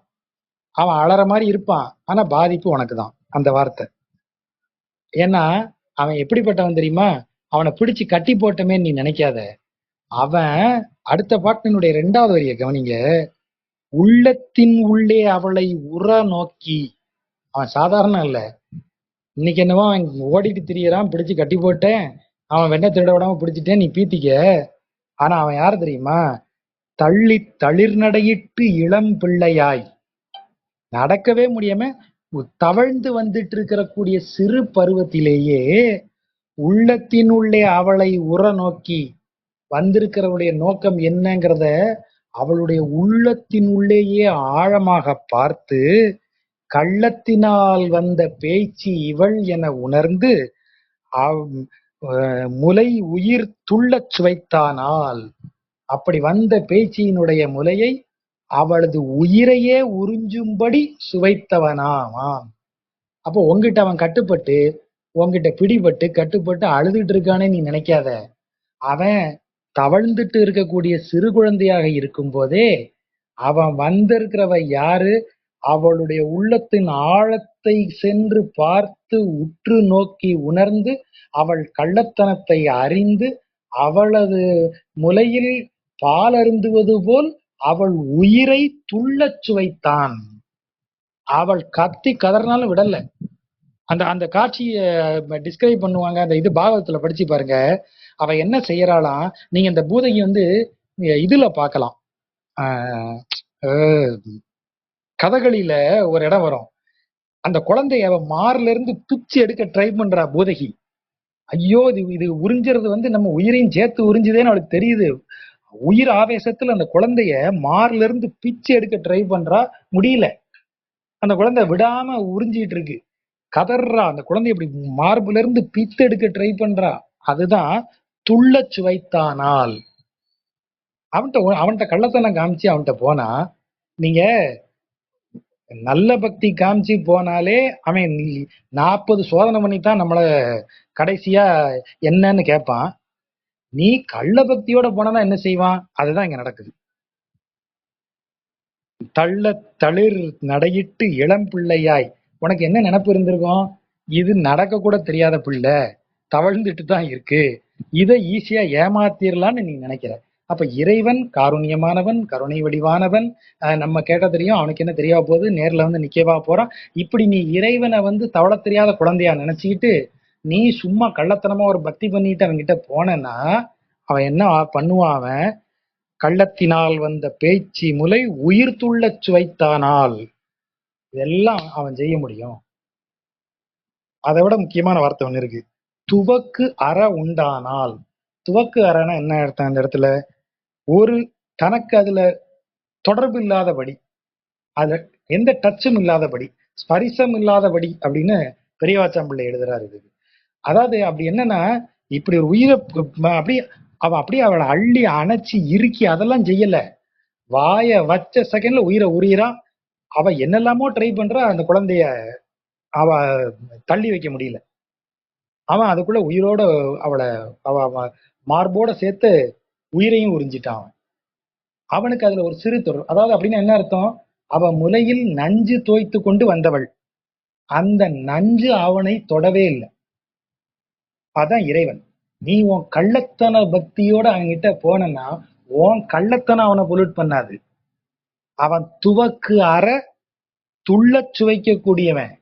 அவன் அலற மாதிரி இருப்பான், ஆனா பாதிப்பு உனக்கு தான் அந்த வார்த்தை. ஏன்னா அவன் எப்படிப்பட்டவன் தெரியுமா? அவனை பிடிச்சு கட்டி போட்டமே நீ நினைக்காத. அவன் அடுத்த பாட்டினுடைய 2வது வரிய கவனிங்க, உள்ளத்தின் உள்ளே அவளை உற நோக்கி. அவன் சாதாரண இல்ல, இன்னைக்கு என்னவோ அவன் ஓடிட்டு திரியறான், பிடிச்சு கட்டி போட்டேன், அவன் வெண்ணெய் திருட விடாம பிடிச்சிட்டேன், நீ பீத்திக்க. ஆனா அவன் யாரு தெரியுமா? தள்ளி தளிர் நடையிட்டு இளம் பிள்ளையாய், நடக்கவே முடியாம தவழ்ந்து வந்துட்டு இருக்கிற கூடிய சிறு பருவத்திலேயே உள்ளத்தினுள்ளே அவளை உற நோக்கி, வந்திருக்கிறவளுடைய நோக்கம் என்னங்கிறத அவளுடைய உள்ளத்தின் உள்ளேயே ஆழமாக பார்த்து, கள்ளத்தினால் வந்த பேச்சு இவள் என உணர்ந்து முலை உயிர் துள்ளச் சுவைத்தானால், அப்படி வந்த பேச்சியினுடைய முலையை அவளது உயிரையே உறிஞ்சும்படி சுவைத்தவனாமாம். அப்போ உங்ககிட்ட அவன் கட்டுப்பட்டு, உங்ககிட்ட பிடிபட்டு கட்டுப்பட்டு அழுதுட்டு இருக்கானே நீ நினைக்காத. அவன் தவழ்ந்துட்டு இருக்கக்கூடிய சிறு குழந்தையாக இருக்கும் போதே அவன் வந்திருக்கிறவ யாரு? அவளுடைய உள்ளத்தின் ஆழத்தை சென்று பார்த்து உற்று நோக்கி உணர்ந்து அவள் கள்ளத்தனத்தை அறிந்து அவளது முலையில் பால் அருந்துவது போல் அவள் உயிரை துள்ளச் சுவைத்தான். அவள் கத்தி கதறினாலும் விடல. அந்த அந்த காட்சியை டிஸ்கிரைப் பண்ணுவாங்க, அந்த இது பாகவத்துல படிச்சு பாருங்க. அவ என்ன செய்யறாளாம், நீங்க இந்த பூதகி இதுல பார்க்கலாம், கதகளியில ஒரு இடம் வரும், அந்த குழந்தைய அவ மார்ல இருந்து பிச்சு எடுக்க ட்ரை பண்றா பூதகி. ஐயோ இது உறிஞ்சுறது நம்ம உயிரையும் சேர்த்து உறிஞ்சுதேன்னு அவளுக்கு தெரியுது. உயிர் ஆவேசத்துல அந்த குழந்தைய மார்ல இருந்து பிச்சு எடுக்க ட்ரை பண்றா, முடியல. அந்த குழந்தை விடாம உறிஞ்சிட்டு இருக்கு, கதறா. அந்த குழந்தை இப்படி மார்புல இருந்து பித்து எடுக்க ட்ரை பண்றா. அதுதான் துள்ள சுவைத்தானால். அவன்கிட்ட கள்ளத்தனம் காமிச்சு அவன்கிட்ட போனா, நீங்க நல்ல பக்தி காமிச்சு போனாலே அவன் 40 சோதனை பண்ணித்தான் நம்மள கடைசியா என்னன்னு கேட்பான். நீ கள்ள பக்தியோட போனா என்ன செய்வான்? அதுதான் இங்க நடக்குது. தள்ள தளிர் நடையிட்டு இளம் பிள்ளையாய், உனக்கு என்ன நினைப்பு இருந்திருக்கும்? இது நடக்க கூட தெரியாத பிள்ளை, தவழ்ந்துட்டு தான் இருக்கு, இதை ஈஸியா ஏமாத்திரலான்னு நீ நினைக்கிற. அப்ப இறைவன் காருண்யமானவன், கருணை வடிவானவன். நம்ம கேட்ட தெரியும், அவனுக்கு என்ன தெரியா போகுது, நேர்ல நிக்கவா போறான். இப்படி நீ இறைவனை தவள தெரியாத குழந்தையா நினைச்சுக்கிட்டு நீ சும்மா கள்ளத்தனமா ஒரு பக்தி பண்ணிட்டு அவன்கிட்ட போனன்னா அவன் என்ன பண்ணுவான்? அவன் கள்ளத்தினால் வந்த பேச்சு முலை உயிர் துள்ளச் சுவைத்தானால், இதெல்லாம் அவன் செய்ய முடியும். அதை விட முக்கியமான வார்த்தை ஒண்ணு இருக்கு, துவக்கு அற உண்டானால். துவக்கு அறனா என்ன அர்த்தம்? அந்த இடத்துல ஒரு தனக்கு அதுல தொடர்பு இல்லாதபடி, அதுல எந்த டச்சும் இல்லாதபடி, ஸ்பரிசம் இல்லாதபடி அப்படின்னு பெரியவாச்சான் பிள்ளை எழுதுறாரு இது. அதாவது அப்படி என்னன்னா, இப்படி ஒரு உயிரை அப்படியே அப்படியே அவளை அள்ளி அணைச்சி இறுக்கி அதெல்லாம் செய்யல. வாய வச்ச செகண்ட்ல உயிரை உரியறான். அவ என்னெல்லாமோ ட்ரை பண்றா, அந்த குழந்தைய அவ தள்ளி வைக்க முடியல. அவன் அதுக்குள்ள உயிரோட அவளை அவ மார்போட சேர்த்து உயிரையும் உறிஞ்சிட்டான் அவன். அவனுக்கு அதுல ஒரு சிறு தொடர். அதாவது அப்படின்னு என்ன அர்த்தம்? அவ முலையில் நஞ்சு தோய்த்து கொண்டு வந்தவள். அந்த நஞ்சு அவனை தொடவே இல்லை. அதான் இறைவன். நீ உன் கள்ளத்தன பக்தியோட அவன்கிட்ட போனா உன் கள்ளத்தனம் அவனை பொல்யூட் பண்ணாது. அவன் துவக்கு அற துள்ளச் சுவைக்கக்கூடியவன்.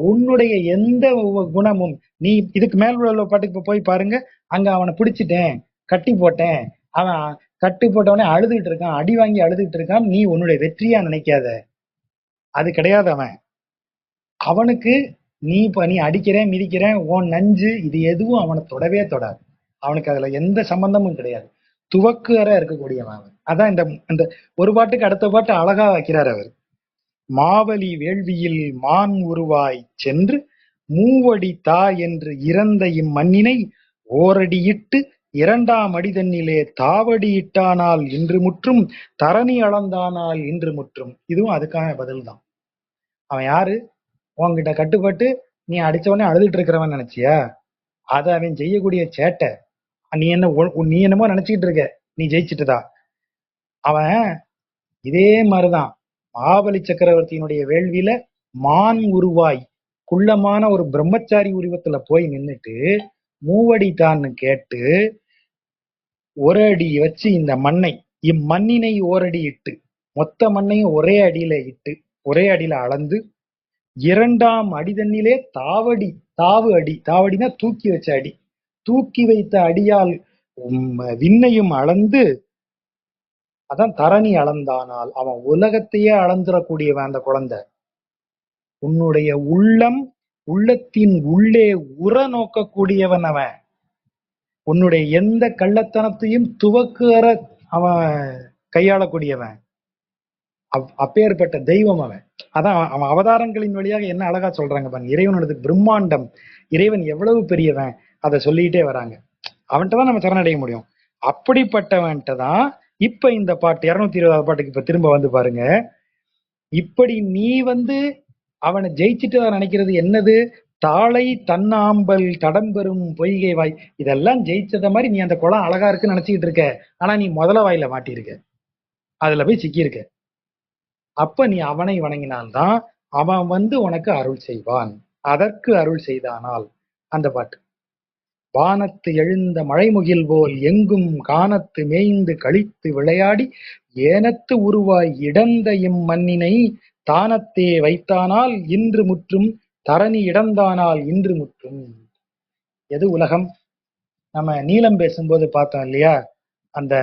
உன்னுடைய எந்த குணமும், நீ இதுக்கு மேல் உள்ள பாட்டுக்கு போய் பாருங்க, அங்க அவனை பிடிச்சிட்டேன், கட்டி போட்டேன், அவன் கட்டி போட்டவனே அழுதுகிட்டு இருக்கான், அடி வாங்கி அழுதுகிட்டு இருக்கான், நீ உன்னுடைய வெற்றியா நினைக்காத. அது கிடையாது. அவனுக்கு நீ அடிக்கிறேன் மிதிக்கிறேன் உன் நஞ்சு இது எதுவும் அவனை தொடவே தொடாது. அவனுக்கு அதுல எந்த சம்பந்தமும் கிடையாது. துவக்குற இருக்கக்கூடியவன் அவன். அதான் இந்த ஒரு பாட்டுக்கு அடுத்த பாட்டு அழகா வைக்கிறார் அவர். மாவலி வேள்வியில் மான் உருவாய் சென்று மூவடி தா என்று இறந்த இம்மண்ணினை ஓரடி இட்டு இரண்டாம் அடிதன்னிலே தாவடி இட்டானால் இன்று முற்றும் தரணி அளந்தானால் இன்று முற்றும். இதுவும் அதுக்கான பதில் தான். அவன் யாரு? உன்கிட்ட கட்டுப்பட்டு நீ அடிச்சவனே அழுதுட்டு இருக்கிறவன் நினைச்சியா? அத அவன் செய்யக்கூடிய சேட்டை. நீ என்னமோ நினைச்சுக்கிட்டு இருக்க நீ ஜெயிச்சுட்டுதா. அவன் இதே மாதிரிதான் மாபலி சக்கரவர்த்தியினுடைய வேள்வியில மான் உருவாய் குள்ளமான ஒரு பிரம்மச்சாரி உருவத்துல போய் நின்னுட்டு மூவடி தான்னு கேட்டு ஒரு அடி வச்சு இந்த மண்ணை இம்மண்ணினை ஓரடி இட்டு மொத்த மண்ணையும் ஒரே அடியில இட்டு ஒரே அடியில அளந்து இரண்டாம் அடிதண்ணிலே தாவடி தாவு அடி, தாவடினா தூக்கி வச்ச அடி, தூக்கி வைத்த அடியால் விண்ணையும் அளந்து, அதான் தரணி அளந்தானால் அவன் உலகத்தையே அளந்துடக்கூடியவன் அந்த குழந்தை. உன்னுடைய உள்ளத்தின் உள்ளே உற நோக்கக்கூடியவன் அவன். உன்னுடைய எந்த கள்ளத்தனத்தையும் துவக்குற அவன் கையாளக்கூடியவன். அப்பேற்பட்ட தெய்வம் அவன். அதான் அவன் அவதாரங்களின் வழியாக என்ன அழகா சொல்றாங்க பாருங்க. இறைவனோட பிரம்மாண்டம், இறைவன் எவ்வளவு பெரியவன் அதை சொல்லிட்டே வராங்க. அவன்கிட்ட தான் நம்ம சரணடைய முடியும். அப்படிப்பட்டவன்கிட்ட தான் இப்ப இந்த பாட்டு 220 பாட்டுக்கு இப்ப திரும்ப வந்து பாருங்க. இப்படி நீ அவனை ஜெயிச்சுட்டு நினைக்கிறது என்னது? தாளை தன்னாம்பல் தடம்பெறும் பொய்கை வாய், இதெல்லாம் ஜெயிச்சத மாதிரி நீ அந்த குளம் அழகா இருக்குன்னு நினைச்சுக்கிட்டு இருக்க. ஆனா நீ முதல வாயில மாட்டிருக்க, அதுல போய் சிக்கியிருக்க. அப்ப நீ அவனை வணங்கினால்தான் அவன் உனக்கு அருள் செய்வான். அதற்கு அருள் செய்தானால் அந்த பாட்டு. வானத்து எழுந்த மழைமுகில் போல் எங்கும் காணத்து மேய்ந்து கழித்து விளையாடி ஏனத்து உருவாய் இடந்த இம்மண்ணினை தானத்தே வைத்தானால் இன்று முற்றும் தரணி இடந்தானால் இன்று முற்றும். எது உலகம்? நம்ம நீளம் பேசும்போது பார்த்தோம் இல்லையா, அந்த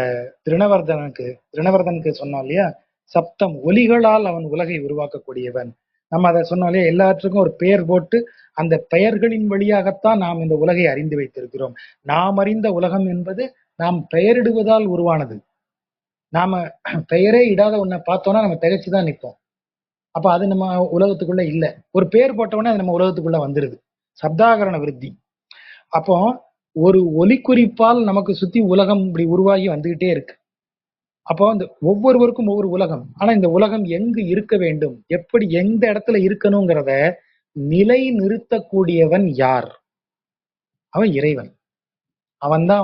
திருணவர்தனுக்கு சொன்னோம் இல்லையா, சப்தம் ஒலிகளால் அவன் உலகை உருவாக்கக்கூடியவன். நம்ம அதை சொன்னோம் இல்லையா, எல்லாற்றுக்கும் ஒரு பெயர் போட்டு அந்த பெயர்களின் வழியாகத்தான் நாம் இந்த உலகை அறிந்து வைத்திருக்கிறோம். நாம் அறிந்த உலகம் என்பது நாம் பெயரிடுவதால் உருவானது. நாம பெயரே இடாத ஒன்றை பார்த்தோம்னா நம்ம திகைச்சுதான் நிற்போம். அப்ப அது நம்ம உலகத்துக்குள்ள இல்ல. ஒரு பேர் போட்டோம்னா அது நம்ம உலகத்துக்குள்ள வந்துருது. சப்தாகரண விருத்தி. அப்போ ஒரு ஒலிக்குறிப்பால் நமக்கு சுத்தி உலகம் இப்படி உருவாகி வந்துகிட்டே இருக்கு. அப்போ அந்த ஒவ்வொருவருக்கும் ஒவ்வொரு உலகம். ஆனா இந்த உலகம் எங்கு இருக்க வேண்டும், எப்படி எந்த இடத்துல இருக்கணுங்கிறத நிலை நிறுத்தக்கூடியவன் யார்? அவன் இறைவன். அவன் தான்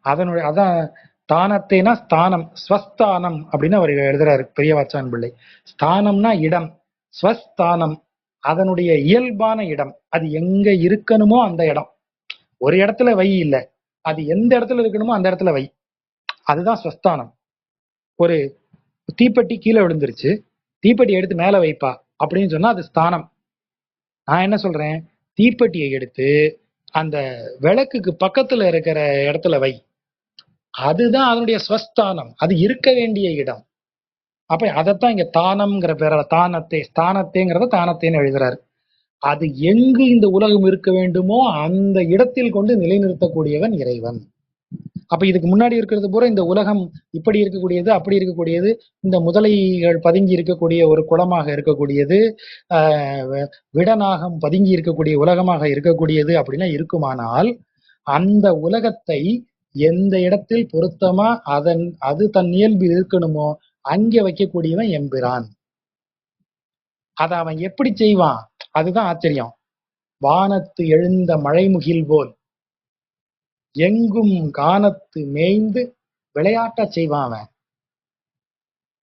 அதனுடைய அதான் ஸ்தானத்தைனா ஸ்தானம், ஸ்வஸ்தானம் அப்படின்னு அவர் எழுதுறாரு பெரியவாச்சான் பிள்ளை. ஸ்தானம்னா இடம், ஸ்வஸ்தானம் அதனுடைய இயல்பான இடம். அது எங்க இருக்கணுமோ அந்த இடம். ஒரு இடத்துல வை இல்ல, அது எந்த இடத்துல இருக்கணுமோ அந்த இடத்துல வை. அதுதான் ஸ்வஸ்தானம். ஒரு தீப்பெட்டி கீழே விழுந்துருச்சு, தீப்பெட்டி எடுத்து மேல வைப்பா அப்படின்னு சொன்னா அது ஸ்தானம். நான் என்ன சொல்றேன், தீப்பெட்டியை எடுத்து அந்த விளக்குக்கு பக்கத்துல இருக்கிற இடத்துல வை. அதுதான் அதனுடைய ஸ்வஸ்தானம், அது இருக்க வேண்டிய இடம். அப்ப அதைத்தான் இங்க தானம்ங்கிற பேரால ஸ்தானத்தைங்கிறத தானத்தைன்னு எழுதுறாரு. அது எங்கு இந்த உலகம் இருக்க வேண்டுமோ அந்த இடத்தில் கொண்டு நிலைநிறுத்தக்கூடியவன் இறைவன். அப்ப இதுக்கு முன்னாடி இருக்கிறது பூரா இந்த உலகம் இப்படி இருக்கக்கூடியது, அப்படி இருக்கக்கூடியது, இந்த முதலைகள் பதுங்கி இருக்கக்கூடிய ஒரு குளமாக இருக்கக்கூடியது, விடநாகம் பதுங்கி இருக்கக்கூடிய உலகமாக இருக்கக்கூடியது அப்படிலாம் இருக்குமானால், அந்த உலகத்தை எந்த இடத்தில் பொருத்தமா அது தன் இயல்பில் இருக்கணுமோ அங்கே வைக்கக்கூடியவன் எம்பிரான். அதை அவன் எப்படி செய்வான்? அதுதான் ஆச்சரியம். வானத்து எழுந்த மழைமுகில் போல் எங்கும் கானத்து மேய்ந்து விளையாட்ட செய்வான். அவன்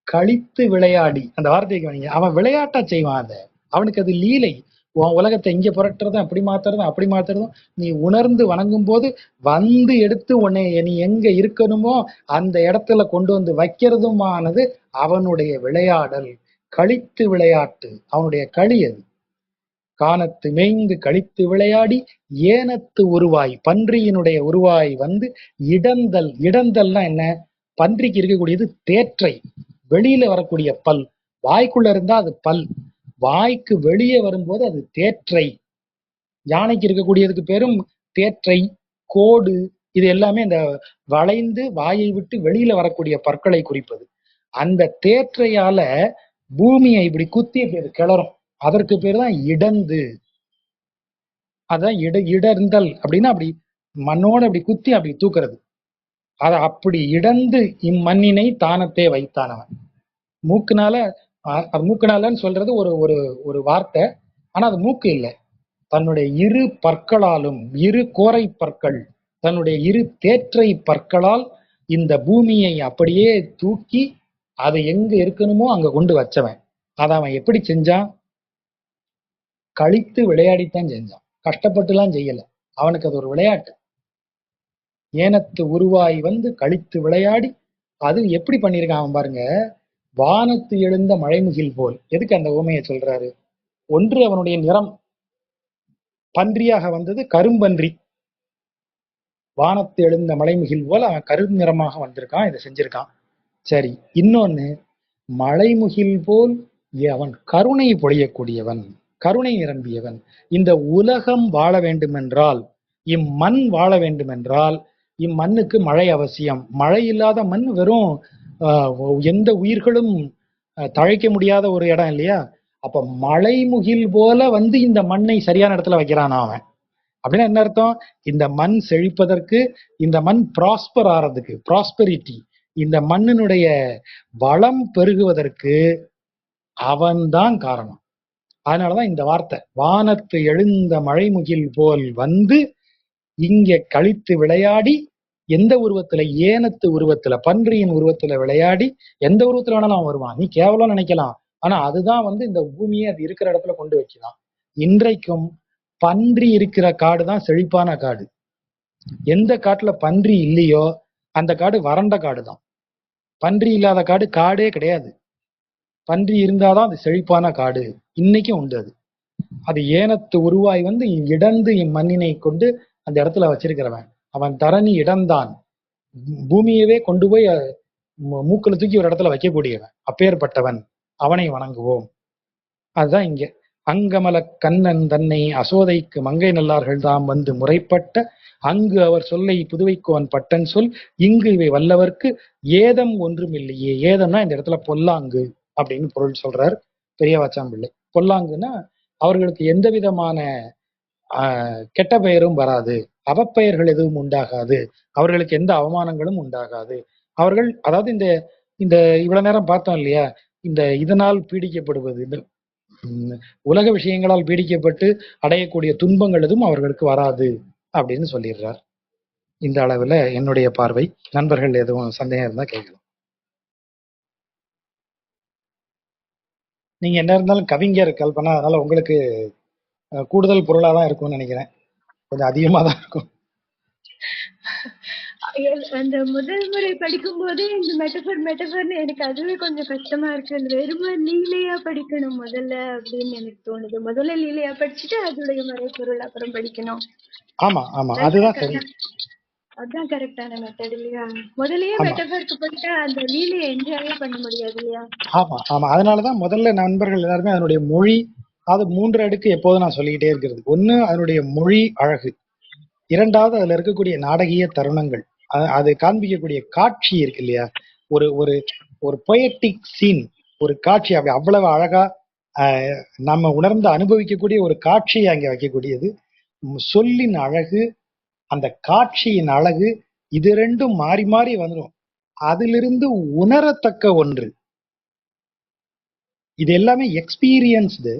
கழித்து விளையாடி, அந்த வார்த்தைக்கு அவன் விளையாட்டா செய்வான். அவனுக்கு அது லீலை. உன் உலகத்தை இங்க புரட்டுறதும் அப்படி மாத்துறதும் அப்படி மாத்துறதும் நீ உணர்ந்து வணங்கும் போது வந்து எடுத்து உன்னை நீ எங்க இருக்கணுமோ அந்த இடத்துல கொண்டு வந்து வைக்கிறதுமானது அவனுடைய விளையாடல். கழித்து விளையாட்டு அவனுடைய களி. அது கானத்து மேய்ந்து கழித்து விளையாடி ஏனத்து உருவாய், பன்றியினுடைய உருவாய் வந்து இடந்தல். இடந்தல்னா என்ன? பன்றிக்கு இருக்கக்கூடியது தேற்றை, வெளியில வரக்கூடிய பல். வாய்க்குள்ள இருந்தா அது பல், வாய்க்கு வெளியே வரும்போது அது தேற்றை. யானைக்கு இருக்கக்கூடியதுக்கு பேரும் தேற்றை, கோடு. இது எல்லாமே இந்த வளைந்து வாயை விட்டு வெளியில வரக்கூடிய பற்களை குறிப்பது. அந்த தேற்றையால பூமியை இப்படி குத்தி இப்படி கிளறும். அதற்கு பேர் தான் இடந்து. அதான் இடர்ந்தல் அப்படின்னா அப்படி மண்ணோட அப்படி குத்தி அப்படி தூக்குறது. அத அப்படி இடந்து இம்மண்ணினை தானத்தே வைத்தானவன். மூக்குனால மூக்குனாலன்னு சொல்றது ஒரு ஒரு ஒரு வார்த்தை. ஆனா அது மூக்கு இல்லை. தன்னுடைய இரு பற்களாலும், இரு கோரை பற்கள், தன்னுடைய இரு தேற்றை பற்களால் இந்த பூமியை அப்படியே தூக்கி அது எங்க இருக்கணுமோ அங்க கொண்டு வச்சவன். அதை அவன் எப்படி செஞ்சான்? கழித்து விளையாடித்தான் செஞ்சான். கஷ்டப்பட்டுலாம் செய்யல. அவனுக்கு அது ஒரு விளையாட்டு. ஏனத்து உருவாய் வந்து கழித்து விளையாடி அது எப்படி பண்ணியிருக்கான் அவன் பாருங்க. வானத்து எழுந்த மழைமுகில் போல். எதுக்கு அந்த ஊமையை சொல்றாரு? ஒன்று அவனுடைய நிறம் பன்றியாக வந்தது, கரும்பன்றி. வானத்து எழுந்த மழைமுகில் போல் அவன் கருநிறமாக வந்திருக்கான், இதை செஞ்சிருக்கான். சரி, இன்னொன்னு மழைமுகில் போல் அவன் கருணை பொழியக்கூடியவன், கருணை நிரம்பியவன். இந்த உலகம் வாழ வேண்டுமென்றால், இம்மண் வாழ வேண்டுமென்றால் இம்மண்ணுக்கு மழை அவசியம். மழை இல்லாத மண் வெறும் எந்த உயிர்களும் தழைக்க முடியாத ஒரு இடம் இல்லையா? அப்ப மழைமுகில் போல வந்து இந்த மண்ணை சரியான இடத்துல வைக்கிறான் அவன். அப்படின்னா என்ன அர்த்தம்? இந்த மண் செழிப்பதற்கு, இந்த மண் ப்ராஸ்பர் ஆறதுக்கு, ப்ராஸ்பெரிட்டி, இந்த மண்ணினுடைய வளம் பெருகுவதற்கு அவன்தான் காரணம். அதனாலதான் இந்த வார்த்தை, வானத்து எழுந்த மழைமுகில் போல் வந்து இங்க கழித்து விளையாடி. எந்த உருவத்துல? ஏனத்து உருவத்துல, பன்றியின் உருவத்துல விளையாடி. எந்த உருவத்துல வேணாலும் அவன் வருவான். நீ கேவலம் நினைக்கலாம், ஆனா அதுதான் வந்து இந்த பூமியை அது இருக்கிற இடத்துல கொண்டு வைக்கலாம். இன்றைக்கும் பன்றி இருக்கிற காடு தான் செழிப்பான காடு. எந்த காட்டுல பன்றி இல்லையோ அந்த காடு வறண்ட காடு தான். பன்றி இல்லாத காடு காடே கிடையாது. பன்றி இருந்தாதான் அது செழிப்பான காடு. இன்னைக்கும் உண்டு. அது ஏனத்து உருவாய் வந்து இடந்து இம்மண்ணினை கொண்டு அந்த இடத்துல வச்சிருக்கிறவன். அவன் தரணி இடந்தான். பூமியவே கொண்டு போய் மூக்குல தூக்கி ஒரு இடத்துல வைக்கக்கூடியவன். அப்பேற்பட்டவன், அவனை வணங்குவோம். அதுதான் இங்க அங்கமல கண்ணன் தன்னை அசோதைக்கு மங்கை நல்லார்கள் தாம் வந்து முறைப்பட்ட அங்கு அவர் சொல்லை புதுவைக்கோன் பட்டன் சொல் இங்கு இவை வல்லவர்க்கு ஏதம் ஒன்றும் இல்லையே. ஏதம்னா இந்த இடத்துல பொல்லாங்கு அப்படின்னு பொருள் சொல்றார் பெரியவாச்சாம்பிள்ளை. பொல்லாங்குன்னா அவர்களுக்கு எந்த விதமான கெட்ட பெயரும் வராது, அவப்பெயர்கள் எதுவும் உண்டாகாது, அவர்களுக்கு எந்த அவமானங்களும் உண்டாகாது. அவர்கள் அதாவது இந்த இந்த இவ்வளவு நேரம் பார்த்தோம் இல்லையா, இந்த இதனால் பீடிக்கப்படுவது, இந்த உலக விஷயங்களால் பீடிக்கப்பட்டு அடையக்கூடிய துன்பங்கள் எதுவும் அவர்களுக்கு வராது அப்படின்னு சொல்லிடுறார். இந்த அளவுல என்னுடைய பார்வை. நண்பர்கள் எதுவும் சந்தேகம் இருந்தா கேட்கலாம். நீங்க என்ன இருந்தாலும் கவிஞர் கல்பனா, அதனால உங்களுக்கு கூடுதல் பொருளா தான் இருக்கும்னு நினைக்கிறேன். கொஞ்சம் அதிகமா தான் இருக்கும். அந்த முதல் முறை படிக்கும் போதே இந்த மெட்டபர்னு எனக்கு அதுவே கொஞ்சம் கஷ்டமா இருக்கு. அது வெறும லீலையா படிக்கணும் முதல்ல அப்படின்னு எனக்கு தோணுது. முதல்ல லீலையா படிச்சுட்டு அதோடைய மறைபொருள் அப்புறம் படிக்கணும். ஆமா ஆமா, அதுதான் சரி. அதான் கரெக்டான மெத்தட் இல்லையா? முதல்லயே மெட்டபருக்கு போயிட்டா அந்த லீலையை என்ஜாயே பண்ண முடியாது இல்லையா? ஆமா ஆமா, அதனாலதான் முதல்ல நண்பர்கள் எல்லாருமே அதனுடைய மொழி, அது 3 அடுக்கு எப்போதும் நான் சொல்லிக்கிட்டே இருக்கிறது. ஒண்ணு அதனுடைய மொழி அழகு, இரண்டாவது அதுல இருக்கக்கூடிய நாடகீய தருணங்கள், அது காண்பிக்கக்கூடிய காட்சி இருக்கு இல்லையா, ஒரு ஒரு ஒரு பொயட்டிக் சீன், ஒரு காட்சி அப்படி அவ்வளவு அழகா நம்ம உணர்ந்து அனுபவிக்கக்கூடிய ஒரு காட்சியை அங்க வைக்கக்கூடியது. சொல்லின் அழகு, அந்த காட்சியின் அழகு, இது ரெண்டும் மாறி மாறி வந்துடும். அதிலிருந்து உணரத்தக்க ஒன்று. இது எல்லாமே எக்ஸ்பீரியன்ஸ்டு.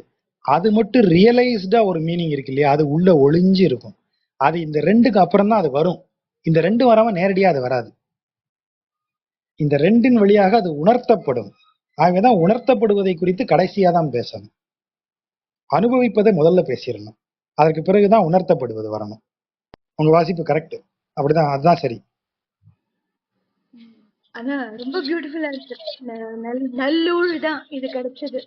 அது மட்டும் ரியலைஸ்டா ஒரு மீனிங் இருக்கு இல்லையா, அது உள்ள ஒளிஞ்சு இருக்கும். அது இந்த ரெண்டுக்கு அப்புறம் தான் அது வரும். இந்த ரெண்டு வராம நேரடியா அது வராது. இந்த ரெண்டின் வழியாக அது உணர்த்தப்படும். ஆகவேதான் உணர்த்தப்படுவதை குறித்து கடைசியா தான் பேசணும். அனுபவிப்பதை முதல்ல பேசிடணும். அதற்கு பிறகுதான் உணர்த்தப்படுவது வரணும். உங்க வாசிப்பு கரெக்ட். அப்படிதான், அதுதான் சரி. ஆனா ரொம்ப பியூட்டிஃபுல்லா இருக்கு. நல்லூர் தான் இது கிடைச்சது.